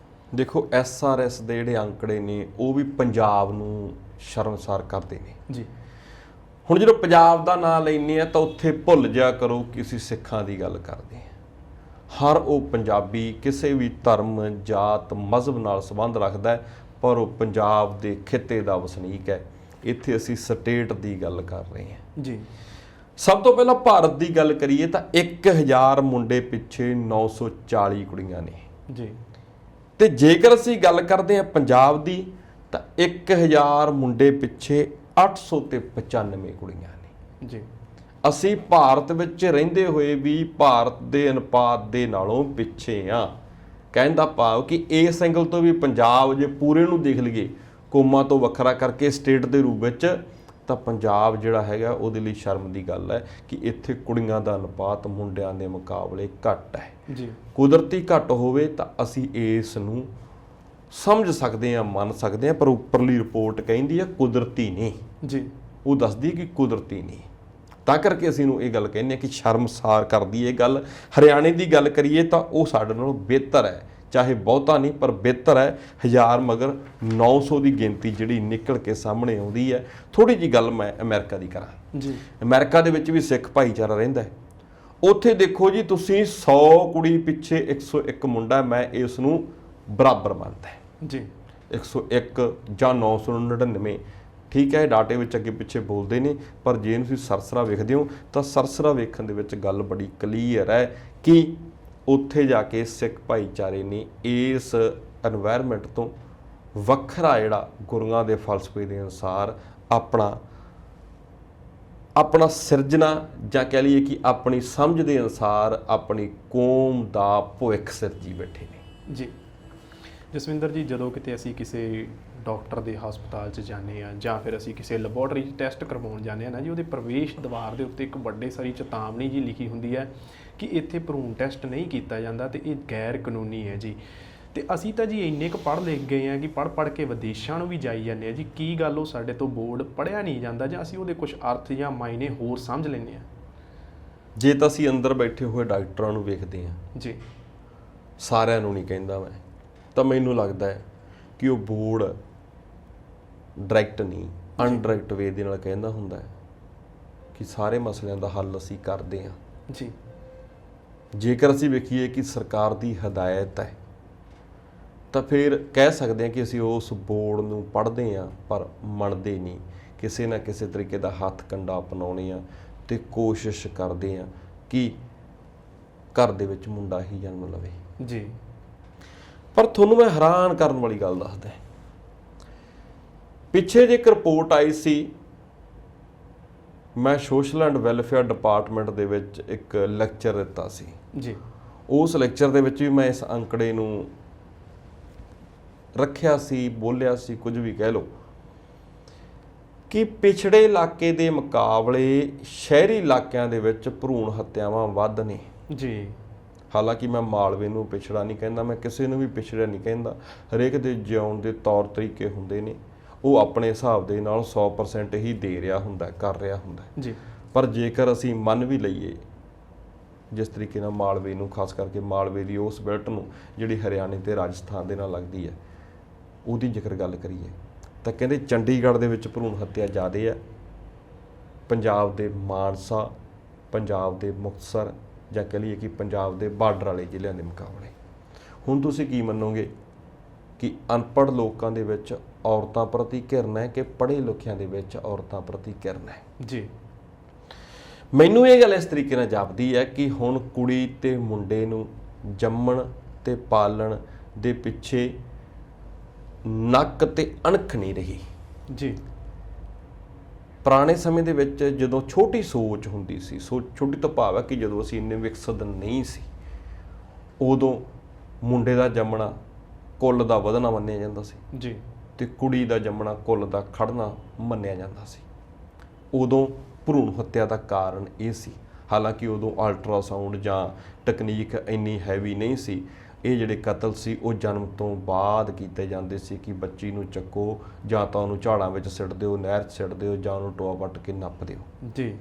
ਦੇਖੋ SRS ਦੇ ਜਿਹੜੇ ਅੰਕੜੇ ਨੇ ਉਹ ਵੀ ਪੰਜਾਬ ਨੂੰ ਸ਼ਰਮਸਾਰ ਕਰਦੇ ਨੇ ਜੀ। ਹੁਣ ਜਦੋਂ ਪੰਜਾਬ ਦਾ ਨਾਂ ਲੈਂਦੇ ਆ ਤਾਂ ਉੱਥੇ ਭੁੱਲ ਜਾ ਕਰੋ ਕਿ ਅਸੀਂ ਸਿੱਖਾਂ ਦੀ ਗੱਲ ਕਰਦੇ ਹਾਂ। ਹਰ ਉਹ ਪੰਜਾਬੀ ਕਿਸੇ ਵੀ ਧਰਮ, ਜਾਤ, ਮਜ਼ਹਬ ਨਾਲ ਸੰਬੰਧ ਰੱਖਦਾ ਹੈ, ਪਰ ਉਹ ਪੰਜਾਬ ਦੇ ਖਿੱਤੇ ਦਾ ਵਸਨੀਕ ਹੈ। ਇੱਥੇ ਅਸੀਂ ਸਟੇਟ ਦੀ ਗੱਲ ਕਰ ਰਹੇ ਹਾਂ ਜੀ। ਸਭ ਤੋਂ ਪਹਿਲਾਂ ਭਾਰਤ ਦੀ ਗੱਲ ਕਰੀਏ ਤਾਂ 1000 ਮੁੰਡੇ ਪਿੱਛੇ 940 ਕੁੜੀਆਂ ਨੇ ਜੀ। ਤੇ ਜੇਕਰ ਅਸੀਂ ਗੱਲ ਕਰਦੇ ਹਾਂ ਪੰਜਾਬ ਦੀ ਤਾਂ 1000 ਮੁੰਡੇ ਪਿੱਛੇ 895 ਕੁੜੀਆਂ ਨੇ ਜੀ। ਅਸੀਂ ਭਾਰਤ ਵਿੱਚ ਰਹਿੰਦੇ ਹੋਏ ਵੀ ਭਾਰਤ ਦੇ ਅਨੁਪਾਤ ਦੇ ਨਾਲੋਂ ਪਿੱਛੇ ਆ। ਕਹਿਣ ਦਾ ਭਾਵ ਕਿ ਇਸ ਐਂਗਲ ਤੋਂ ਵੀ ਪੰਜਾਬ ਜੇ ਪੂਰੇ ਨੂੰ ਦੇਖ ਲਈਏ ਕੌਮਾਂ ਤੋਂ ਵੱਖਰਾ ਕਰਕੇ ਸਟੇਟ ਦੇ ਰੂਪ ਵਿੱਚ, ਤਾਂ ਪੰਜਾਬ ਜਿਹੜਾ ਹੈਗਾ ਉਹਦੇ ਲਈ ਸ਼ਰਮ ਦੀ ਗੱਲ ਹੈ ਕਿ ਇੱਥੇ ਕੁੜੀਆਂ ਦਾ ਅਨੁਪਾਤ ਮੁੰਡਿਆਂ ਦੇ ਮੁਕਾਬਲੇ ਘੱਟ ਹੈ ਜੀ। ਕੁਦਰਤੀ ਘੱਟ ਹੋਵੇ ਤਾਂ ਅਸੀਂ ਇਸ ਨੂੰ ਸਮਝ ਸਕਦੇ ਹਾਂ, ਮੰਨ ਸਕਦੇ ਹਾਂ, ਪਰ ਉੱਪਰਲੀ ਰਿਪੋਰਟ ਕਹਿੰਦੀ ਹੈ ਕੁਦਰਤੀ ਨਹੀਂ ਜੀ। ਉਹ ਦੱਸਦੀ ਕਿ ਕੁਦਰਤੀ ਨਹੀਂ। ਤਾਂ ਕਰਕੇ ਅਸੀਂ ਨੂੰ ਇਹ ਗੱਲ ਕਹਿੰਦੇ ਹਾਂ ਕਿ ਸ਼ਰਮਸਾਰ ਕਰਦੀ ਇਹ ਗੱਲ। ਹਰਿਆਣੇ ਦੀ ਗੱਲ ਕਰੀਏ ਤਾਂ ਉਹ ਸਾਡੇ ਨਾਲੋਂ ਬਿਹਤਰ ਹੈ, ਚਾਹੇ ਬਹੁਤਾ ਨਹੀਂ ਪਰ ਬਿਹਤਰ ਹੈ। 1000 ਮਗਰ 900 ਦੀ ਗਿਣਤੀ ਜਿਹੜੀ ਨਿਕਲ ਕੇ ਸਾਹਮਣੇ ਆਉਂਦੀ ਹੈ। ਥੋੜੀ ਜੀ ਗੱਲ ਮੈਂ ਅਮਰੀਕਾ ਦੀ ਕਰਾਂ ਜੀ। ਅਮਰੀਕਾ ਦੇ ਵਿੱਚ ਵੀ ਸਿੱਖ ਭਾਈਚਾਰਾ ਰਹਿੰਦਾ ਹੈ। ਉੱਥੇ ਦੇਖੋ ਜੀ ਤੁਸੀਂ 100 ਕੁੜੀ ਪਿੱਛੇ 101 ਮੁੰਡਾ, ਮੈਂ ਇਸ ਨੂੰ ਬਰਾਬਰ ਮੰਨਦਾ ਜੀ। 101 ਜਾਂ 999, ਠੀਕ ਹੈ, ਡਾਟੇ ਵਿੱਚ ਅੱਗੇ ਪਿੱਛੇ ਬੋਲਦੇ ਨੇ, ਪਰ ਜੇ ਤੁਸੀਂ ਸਰਸਰਾ ਵੇਖਦੇ ਹੋ ਤਾਂ ਸਰਸਰਾ ਵੇਖਣ ਦੇ ਵਿੱਚ ਗੱਲ ਬੜੀ ਕਲੀਅਰ ਹੈ ਕਿ ਉੱਥੇ ਜਾ ਕੇ ਸਿੱਖ ਭਾਈਚਾਰੇ ਨੇ ਇਸ ਐਨਵਾਇਰਨਮੈਂਟ ਤੋਂ ਵੱਖਰਾ ਜਿਹੜਾ ਗੁਰੂਆਂ ਦੇ ਫਲਸਫੇ ਦੇ ਅਨੁਸਾਰ ਆਪਣਾ ਸਿਰਜਣਾ ਜਾਂ ਕਹਿ ਲਈਏ ਕਿ ਆਪਣੀ ਸਮਝ ਦੇ ਅਨੁਸਾਰ ਆਪਣੀ ਕੌਮ ਦਾ ਭਵਿੱਖ ਸਿਰਜੀ ਬੈਠੇ ਨੇ ਜੀ। ਜਸਵਿੰਦਰ ਜੀ, ਜਦੋਂ ਕਿਤੇ ਅਸੀਂ ਕਿਸੇ ਡਾਕਟਰ ਦੇ ਹਸਪਤਾਲ 'ਚ ਜਾਂਦੇ ਆ ਜਾਂ ਫਿਰ ਅਸੀਂ ਕਿਸੇ ਲੈਬੋਰਟਰੀ 'ਚ ਟੈਸਟ ਕਰਵਾਉਣ ਜਾਂਦੇ ਆ ਨਾ ਜੀ, ਉਹਦੇ ਪ੍ਰਵੇਸ਼ ਦੁਆਰ ਦੇ ਉੱਤੇ ਇੱਕ ਵੱਡੇ ਸਾਰੀ ਚੇਤਾਵਨੀ ਜੀ ਲਿਖੀ ਹੁੰਦੀ ਹੈ ਕਿ ਇੱਥੇ ਭਰੂਣ ਟੈਸਟ ਨਹੀਂ ਕੀਤਾ ਜਾਂਦਾ ਤੇ ਇਹ ਗੈਰ ਕਾਨੂੰਨੀ ਹੈ ਜੀ। ਤੇ ਅਸੀਂ ਤਾਂ ਜੀ ਇੰਨੇ ਕੁ ਪੜ੍ਹ ਲਿਖ ਗਏ ਆ ਕਿ ਪੜ੍ਹ ਕੇ ਵਿਦੇਸ਼ਾਂ ਨੂੰ ਵੀ ਜਾਈ ਜਾਂਦੇ ਆ ਜੀ। ਕੀ ਗੱਲ ਉਹ ਸਾਡੇ ਤੋਂ ਬੋਰਡ ਪੜ੍ਹਿਆ ਨਹੀਂ ਜਾਂਦਾ ਜਾਂ ਅਸੀਂ ਉਹਦੇ ਕੁਝ ਅਰਥ ਜਾਂ ਮਾਇਨੇ ਹੋਰ ਸਮਝ ਲੈਂਦੇ ਆ? ਜੇ ਤਾਂ ਅਸੀਂ ਅੰਦਰ ਬੈਠੇ ਹੋਏ ਡਾਕਟਰਾਂ ਨੂੰ ਵੇਖਦੇ ਹਾਂ ਜੀ, ਸਾਰਿਆਂ ਨੂੰ ਨਹੀਂ ਕਹਿੰਦਾ ਮੈਂ, ਤਾਂ ਮੈਨੂੰ ਲੱਗਦਾ ਹੈ ਕਿ ਉਹ ਬੋਰਡ ਡਾਇਰੈਕਟ ਨਹੀਂ ਅਨਡਾਇਰੈਕਟ ਵੇ ਦੇ ਨਾਲ ਕਹਿੰਦਾ ਹੁੰਦਾ ਹੈ ਕਿ ਸਾਰੇ ਮਸਲਿਆਂ ਦਾ ਹੱਲ ਅਸੀਂ ਕਰਦੇ ਹਾਂ ਜੀ। ਜੇਕਰ ਅਸੀਂ ਵੇਖੀਏ ਕਿ ਸਰਕਾਰ ਦੀ ਹਦਾਇਤ ਹੈ ਤਾਂ ਫਿਰ ਕਹਿ ਸਕਦੇ ਹਾਂ ਕਿ ਅਸੀਂ ਉਸ ਬੋਰਡ ਨੂੰ ਪੜ੍ਹਦੇ ਹਾਂ ਪਰ ਮੰਨਦੇ ਨਹੀਂ। ਕਿਸੇ ਨਾ ਕਿਸੇ ਤਰੀਕੇ ਦਾ ਹੱਥ ਕੰਡਾ ਅਪਣਾਉਣੇ ਆ ਤੇ ਕੋਸ਼ਿਸ਼ ਕਰਦੇ ਹਾਂ ਕਿ ਘਰ ਦੇ ਵਿੱਚ ਮੁੰਡਾ ਹੀ ਜਨਮ ਲਵੇ ਜੀ। ਪਰ ਤੁਹਾਨੂੰ ਮੈਂ ਹੈਰਾਨ ਕਰਨ ਵਾਲੀ ਗੱਲ ਦੱਸਦਾ। ਪਿੱਛੇ ਜੇ ਇੱਕ ਰਿਪੋਰਟ ਆਈ ਸੀ, ਮੈਂ ਸੋਸ਼ਲ ਐਂਡ ਵੈਲਫੇਅਰ ਡਿਪਾਰਟਮੈਂਟ ਦੇ ਵਿੱਚ ਇੱਕ ਲੈਕਚਰ ਦਿੱਤਾ ਸੀ ਜੀ। ਉਸ ਲੈਕਚਰ ਦੇ ਵਿੱਚ ਵੀ ਮੈਂ ਇਸ ਅੰਕੜੇ ਨੂੰ ਰੱਖਿਆ ਸੀ, ਬੋਲਿਆ ਸੀ, ਕੁਝ ਵੀ ਕਹਿ ਲਓ, ਕਿ ਪਿਛੜੇ ਇਲਾਕੇ ਦੇ ਮੁਕਾਬਲੇ ਸ਼ਹਿਰੀ ਇਲਾਕਿਆਂ ਦੇ ਵਿੱਚ ਭਰੂਣ ਹੱਤਿਆਵਾਂ ਵੱਧ ਨੇ ਜੀ। ਹਾਲਾਂਕਿ ਮੈਂ ਮਾਲਵੇ ਨੂੰ ਪਿਛੜਾ ਨਹੀਂ ਕਹਿੰਦਾ, ਮੈਂ ਕਿਸੇ ਨੂੰ ਵੀ ਪਿਛੜਿਆ ਨਹੀਂ ਕਹਿੰਦਾ। ਹਰੇਕ ਦੇ ਜਿਉਣ ਦੇ ਤੌਰ ਤਰੀਕੇ ਹੁੰਦੇ ਨੇ, ਉਹ ਆਪਣੇ ਹਿਸਾਬ ਦੇ ਨਾਲ 100% ਹੀ ਦੇ ਰਿਹਾ ਹੁੰਦਾ, ਕਰ ਰਿਹਾ ਹੁੰਦਾ ਜੀ। ਪਰ ਜੇਕਰ ਅਸੀਂ ਮੰਨ ਵੀ ਲਈਏ ਜਿਸ ਤਰੀਕੇ ਨਾਲ ਮਾਲਵੇ ਨੂੰ, ਖਾਸ ਕਰਕੇ ਮਾਲਵੇ ਦੀ ਉਸ ਬੈਲਟ ਨੂੰ ਜਿਹੜੀ ਹਰਿਆਣੇ ਤੇ ਰਾਜਸਥਾਨ ਦੇ ਨਾਲ ਲੱਗਦੀ ਹੈ, ਉਹਦੀ ਜੇਕਰ ਗੱਲ ਕਰੀਏ ਤਾਂ ਕਹਿੰਦੇ ਚੰਡੀਗੜ੍ਹ ਦੇ ਵਿੱਚ ਭਰੂਣ ਹੱਤਿਆ ਜ਼ਿਆਦਾ ਹੈ ਪੰਜਾਬ ਦੇ ਮਾਨਸਾ, ਪੰਜਾਬ ਦੇ ਮੁਕਤਸਰ ਜਾਂ ਕਹਿ ਲਈਏ ਕਿ ਪੰਜਾਬ ਦੇ ਬਾਰਡਰ ਵਾਲੇ ਜ਼ਿਲ੍ਹਿਆਂ ਦੇ ਮੁਕਾਬਲੇ। ਹੁਣ ਤੁਸੀਂ ਕੀ ਮੰਨੋਗੇ ਕਿ ਅਨਪੜ੍ਹ ਲੋਕਾਂ ਦੇ ਵਿੱਚ ਔਰਤਾਂ ਪ੍ਰਤੀ ਘਿਰਣ ਹੈ ਕਿ ਪੜ੍ਹੇ ਲਿਖਿਆਂ ਦੇ ਵਿੱਚ ਔਰਤਾਂ ਪ੍ਰਤੀ ਘਿਰਣ ਹੈ? ਜੀ। ਮੈਨੂੰ ਇਹ ਗੱਲ ਇਸ ਤਰੀਕੇ ਨਾਲ ਜਾਪਦੀ ਹੈ ਕਿ ਹੁਣ ਕੁੜੀ ਤੇ ਮੁੰਡੇ ਨੂੰ ਜੰਮਣ ਤੇ ਪਾਲਣ ਦੇ ਪਿੱਛੇ ਨੱਕ ਤੇ ਅਣਖ ਨਹੀਂ ਰਹੀ। ਜੀ। ਪੁਰਾਣੇ ਸਮੇਂ ਦੇ ਵਿੱਚ ਜਦੋਂ ਛੋਟੀ ਸੋਚ ਹੁੰਦੀ ਸੀ, ਛੋਟੀ ਤੋਂ ਭਾਵ ਹੈ ਕਿ ਜਦੋਂ ਅਸੀਂ ਇੰਨੇ ਵਿਕਸਿਤ ਨਹੀਂ ਸੀ, ਉਦੋਂ ਮੁੰਡੇ ਦਾ ਜੰਮਣਾ ਕੁੱਲ ਦਾ ਵਧਣਾ ਮੰਨਿਆ ਜਾਂਦਾ ਸੀ ਜੀ, ਤੇ ਕੁੜੀ ਦਾ ਜੰਮਣਾ ਕੁੱਲ ਦਾ ਖੜਨਾ ਮੰਨਿਆ ਜਾਂਦਾ ਸੀ। ਉਦੋਂ ਭਰੂਣ ਹੱਤਿਆ ਦਾ ਕਾਰਨ ਇਹ ਸੀ। ਹਾਲਾਂਕਿ ਉਦੋਂ ਅਲਟਰਾਸਾਊਂਡ ਜਾਂ ਟੈਕਨੀਕ ਇੰਨੀ ਹੈਵੀ ਨਹੀਂ ਸੀ। ਇਹ ਜਿਹੜੇ ਕਤਲ ਸੀ ਉਹ ਜਨਮ ਤੋਂ ਬਾਅਦ ਕੀਤੇ ਜਾਂਦੇ ਸੀ ਕਿ ਬੱਚੀ ਨੂੰ ਚੱਕੋ ਜਾਂ ਤਾਂ ਉਹਨੂੰ ਝਾੜਾਂ ਵਿੱਚ ਸਿੱਟ ਦਿਓ, ਨਹਿਰ 'ਚ ਸਿੱਟ ਦਿਓ ਜਾਂ ਉਹਨੂੰ ਟੋਆ ਪੱਟ ਕੇ ਨੱਪ ਦਿਓ। ਜੀ,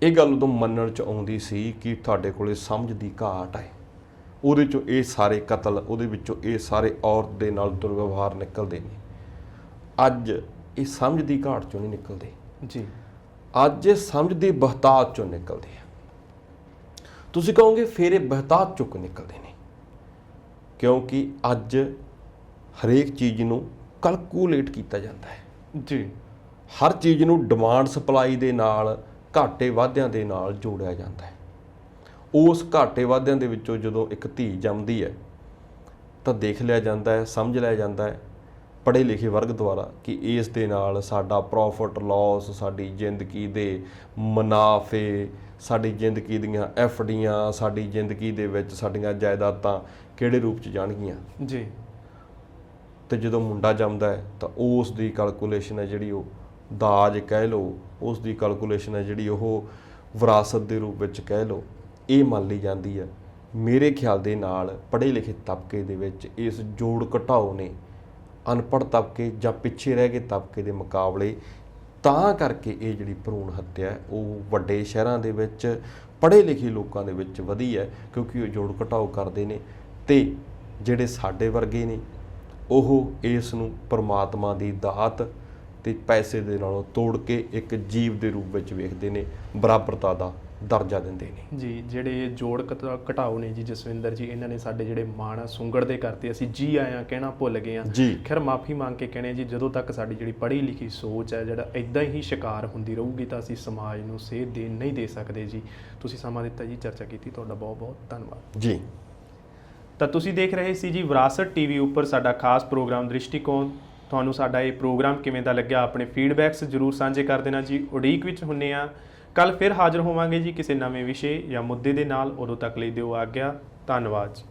ਇਹ ਗੱਲ ਉਦੋਂ ਮੰਨਣ 'ਚ ਆਉਂਦੀ ਸੀ ਕਿ ਤੁਹਾਡੇ ਕੋਲੇ ਸਮਝ ਦੀ ਘਾਟ ਹੈ। ਉਹਦੇ 'ਚੋਂ ਇਹ ਸਾਰੇ ਕਤਲ, ਉਹਦੇ ਵਿੱਚੋਂ ਇਹ ਸਾਰੇ ਔਰਤ ਦੇ ਨਾਲ ਦੁਰਵਿਵਹਾਰ ਨਿਕਲਦੇ ਨੇ। ਅੱਜ ਇਹ ਸਮਝ ਦੀ ਘਾਟ 'ਚੋਂ ਨਹੀਂ ਨਿਕਲਦੇ ਜੀ, ਅੱਜ ਇਹ ਸਮਝ ਦੀ ਬਹਤਾਤ 'ਚੋਂ ਨਿਕਲਦੇ ਆ। ਤੁਸੀਂ ਕਹੋਗੇ ਫਿਰ ਇਹ ਬਹਤਾਤ 'ਚੋਂ ਨਿਕਲਦੇ ਨੇ ਕਿਉਂਕਿ ਅੱਜ ਹਰੇਕ ਚੀਜ਼ ਨੂੰ ਕੈਲਕੂਲੇਟ ਕੀਤਾ ਜਾਂਦਾ ਹੈ ਜੀ, ਹਰ ਚੀਜ਼ ਨੂੰ ਡਿਮਾਂਡ ਸਪਲਾਈ ਦੇ ਨਾਲ, ਘਾਟੇ ਵਾਧਿਆਂ ਦੇ ਨਾਲ ਜੋੜਿਆ ਜਾਂਦਾ ਹੈ। ਉਸ ਘਾਟੇ ਵਾਧਿਆਂ ਦੇ ਵਿੱਚੋਂ ਜਦੋਂ ਇੱਕ ਧੀ ਜੰਮਦੀ ਹੈ ਤਾਂ ਦੇਖ ਲਿਆ ਜਾਂਦਾ ਹੈ, ਸਮਝ ਲਿਆ ਜਾਂਦਾ ਹੈ ਪੜ੍ਹੇ ਲਿਖੇ ਵਰਗ ਦੁਆਰਾ ਕਿ ਇਸ ਦੇ ਨਾਲ ਸਾਡਾ ਪ੍ਰੋਫਿਟ ਲਾਸ, ਸਾਡੀ ਜ਼ਿੰਦਗੀ ਦੇ ਮੁਨਾਫੇ, ਸਾਡੀ ਜ਼ਿੰਦਗੀ ਦੀਆਂ ਐਫਡੀਆਂ, ਸਾਡੀ ਜ਼ਿੰਦਗੀ ਦੇ ਵਿੱਚ ਸਾਡੀਆਂ ਜਾਇਦਾਦਾਂ ਕਿਹੜੇ ਰੂਪ 'ਚ ਜਾਣਗੀਆਂ। ਜੀ, ਤੇ ਜਦੋਂ ਮੁੰਡਾ ਜੰਮਦਾ ਹੈ ਤਾਂ ਉਸ ਦੀ ਕੈਲਕੂਲੇਸ਼ਨ ਹੈ ਜਿਹੜੀ ਉਹ ਦਾਜ ਕਹਿ ਲਓ, ਉਸ ਦੀ ਕੈਲਕੂਲੇਸ਼ਨ ਹੈ ਜਿਹੜੀ ਉਹ ਵਿਰਾਸਤ ਦੇ ਰੂਪ ਵਿੱਚ ਕਹਿ ਲਓ, ਇਹ ਮੰਨ ਲਈ ਜਾਂਦੀ ਹੈ। ਮੇਰੇ ਖਿਆਲ ਦੇ ਨਾਲ ਪੜ੍ਹੇ ਲਿਖੇ ਤਬਕੇ ਦੇ ਵਿੱਚ ਇਸ ਜੋੜ ਘਟਾਓ ਨੇ ਅਨਪੜ੍ਹ ਤਬਕੇ ਜਾਂ ਪਿੱਛੇ ਰਹਿ ਗਏ ਤਬਕੇ ਦੇ ਮੁਕਾਬਲੇ ਤਾਂ ਕਰਕੇ ਇਹ ਜਿਹੜੀ ਭਰੂਣ ਹੱਤਿਆ ਹੈ ਉਹ ਵੱਡੇ ਸ਼ਹਿਰਾਂ ਦੇ ਵਿੱਚ ਪੜ੍ਹੇ ਲਿਖੇ ਲੋਕਾਂ ਦੇ ਵਿੱਚ ਵਧੀ ਹੈ ਕਿਉਂਕਿ ਉਹ ਜੋੜ ਘਟਾਓ ਕਰਦੇ ਨੇ। ਤੇ ਜਿਹੜੇ ਸਾਡੇ ਵਰਗੇ ਨੇ ਉਹ ਇਸ ਨੂੰ ਪਰਮਾਤਮਾ ਦੀ ਦਾਤ ਤੇ ਪੈਸੇ ਦੇ ਨਾਲੋਂ ਤੋੜ ਕੇ ਇੱਕ ਜੀਵ ਦੇ ਰੂਪ ਵਿੱਚ ਵੇਖਦੇ ਨੇ, ਬਰਾਬਰਤਾ ਦਾ ਦਰਜਾ ਦਿੰਦੇ ਨੇ। ਜੀ, ਜਿਹੜੇ ਜੋੜ ਘਟਾਓ ਨੇ ਜੀ ਜਸਵਿੰਦਰ ਜੀ, ਇਹਨਾਂ ਨੇ ਸਾਡੇ ਜਿਹੜੇ ਮਾਣ ਸੁੰਗੜਦੇ ਕਰਤੇ। ਅਸੀਂ ਜੀ ਆਇਆਂ ਕਹਿਣਾ ਭੁੱਲ ਗਏ ਹਾਂ। ਜੀ, ਖੈਰ ਮਾਫੀ ਮੰਗ ਕੇ ਕਹਿੰਦੇ ਜੀ, ਜਦੋਂ ਤੱਕ ਸਾਡੀ ਜਿਹੜੀ ਪੜ੍ਹੀ ਲਿਖੀ ਸੋਚ ਹੈ ਜਿਹੜਾ ਇਦਾਂ ਹੀ ਸ਼ਿਕਾਰ ਹੁੰਦੀ ਰਹੂਗੀ ਤਾਂ ਅਸੀਂ ਸਮਾਜ ਨੂੰ ਸੇਧ ਦੇ ਨਹੀਂ ਦੇ ਸਕਦੇ ਜੀ। ਤੁਸੀਂ ਸਮਾਂ ਦਿੱਤਾ ਜੀ, ਚਰਚਾ ਕੀਤੀ, ਤੁਹਾਡਾ ਬਹੁਤ ਬਹੁਤ ਧੰਨਵਾਦ ਜੀ। ਤਾਂ ਤੁਸੀਂ ਦੇਖ ਰਹੇ ਸੀ ਜੀ ਵਿਰਾਸਤ ਟੀਵੀ ਉੱਪਰ ਸਾਡਾ ਖਾਸ ਪ੍ਰੋਗਰਾਮ ਦ੍ਰਿਸ਼ਟੀਕੋਣ। ਤੁਹਾਨੂੰ ਸਾਡਾ ਇਹ ਪ੍ਰੋਗਰਾਮ ਕਿਵੇਂ ਦਾ ਲੱਗਿਆ, ਆਪਣੇ ਫੀਡਬੈਕਸ ਜ਼ਰੂਰ ਸਾਂਝੇ ਕਰ ਦੇਣਾ ਜੀ। ਉਡੀਕ ਵਿੱਚ ਹੁੰਨੇ ਆ, ਕੱਲ ਫਿਰ ਹਾਜ਼ਰ ਹੋਵਾਂਗੇ ਜੀ ਕਿਸੇ ਨਵੇਂ ਵਿਸ਼ੇ ਜਾਂ ਮੁੱਦੇ ਦੇ ਨਾਲ। ਉਦੋਂ ਤੱਕ ਲਈ ਦਿਓ ਆਗਿਆ। ਧੰਨਵਾਦ ਜੀ।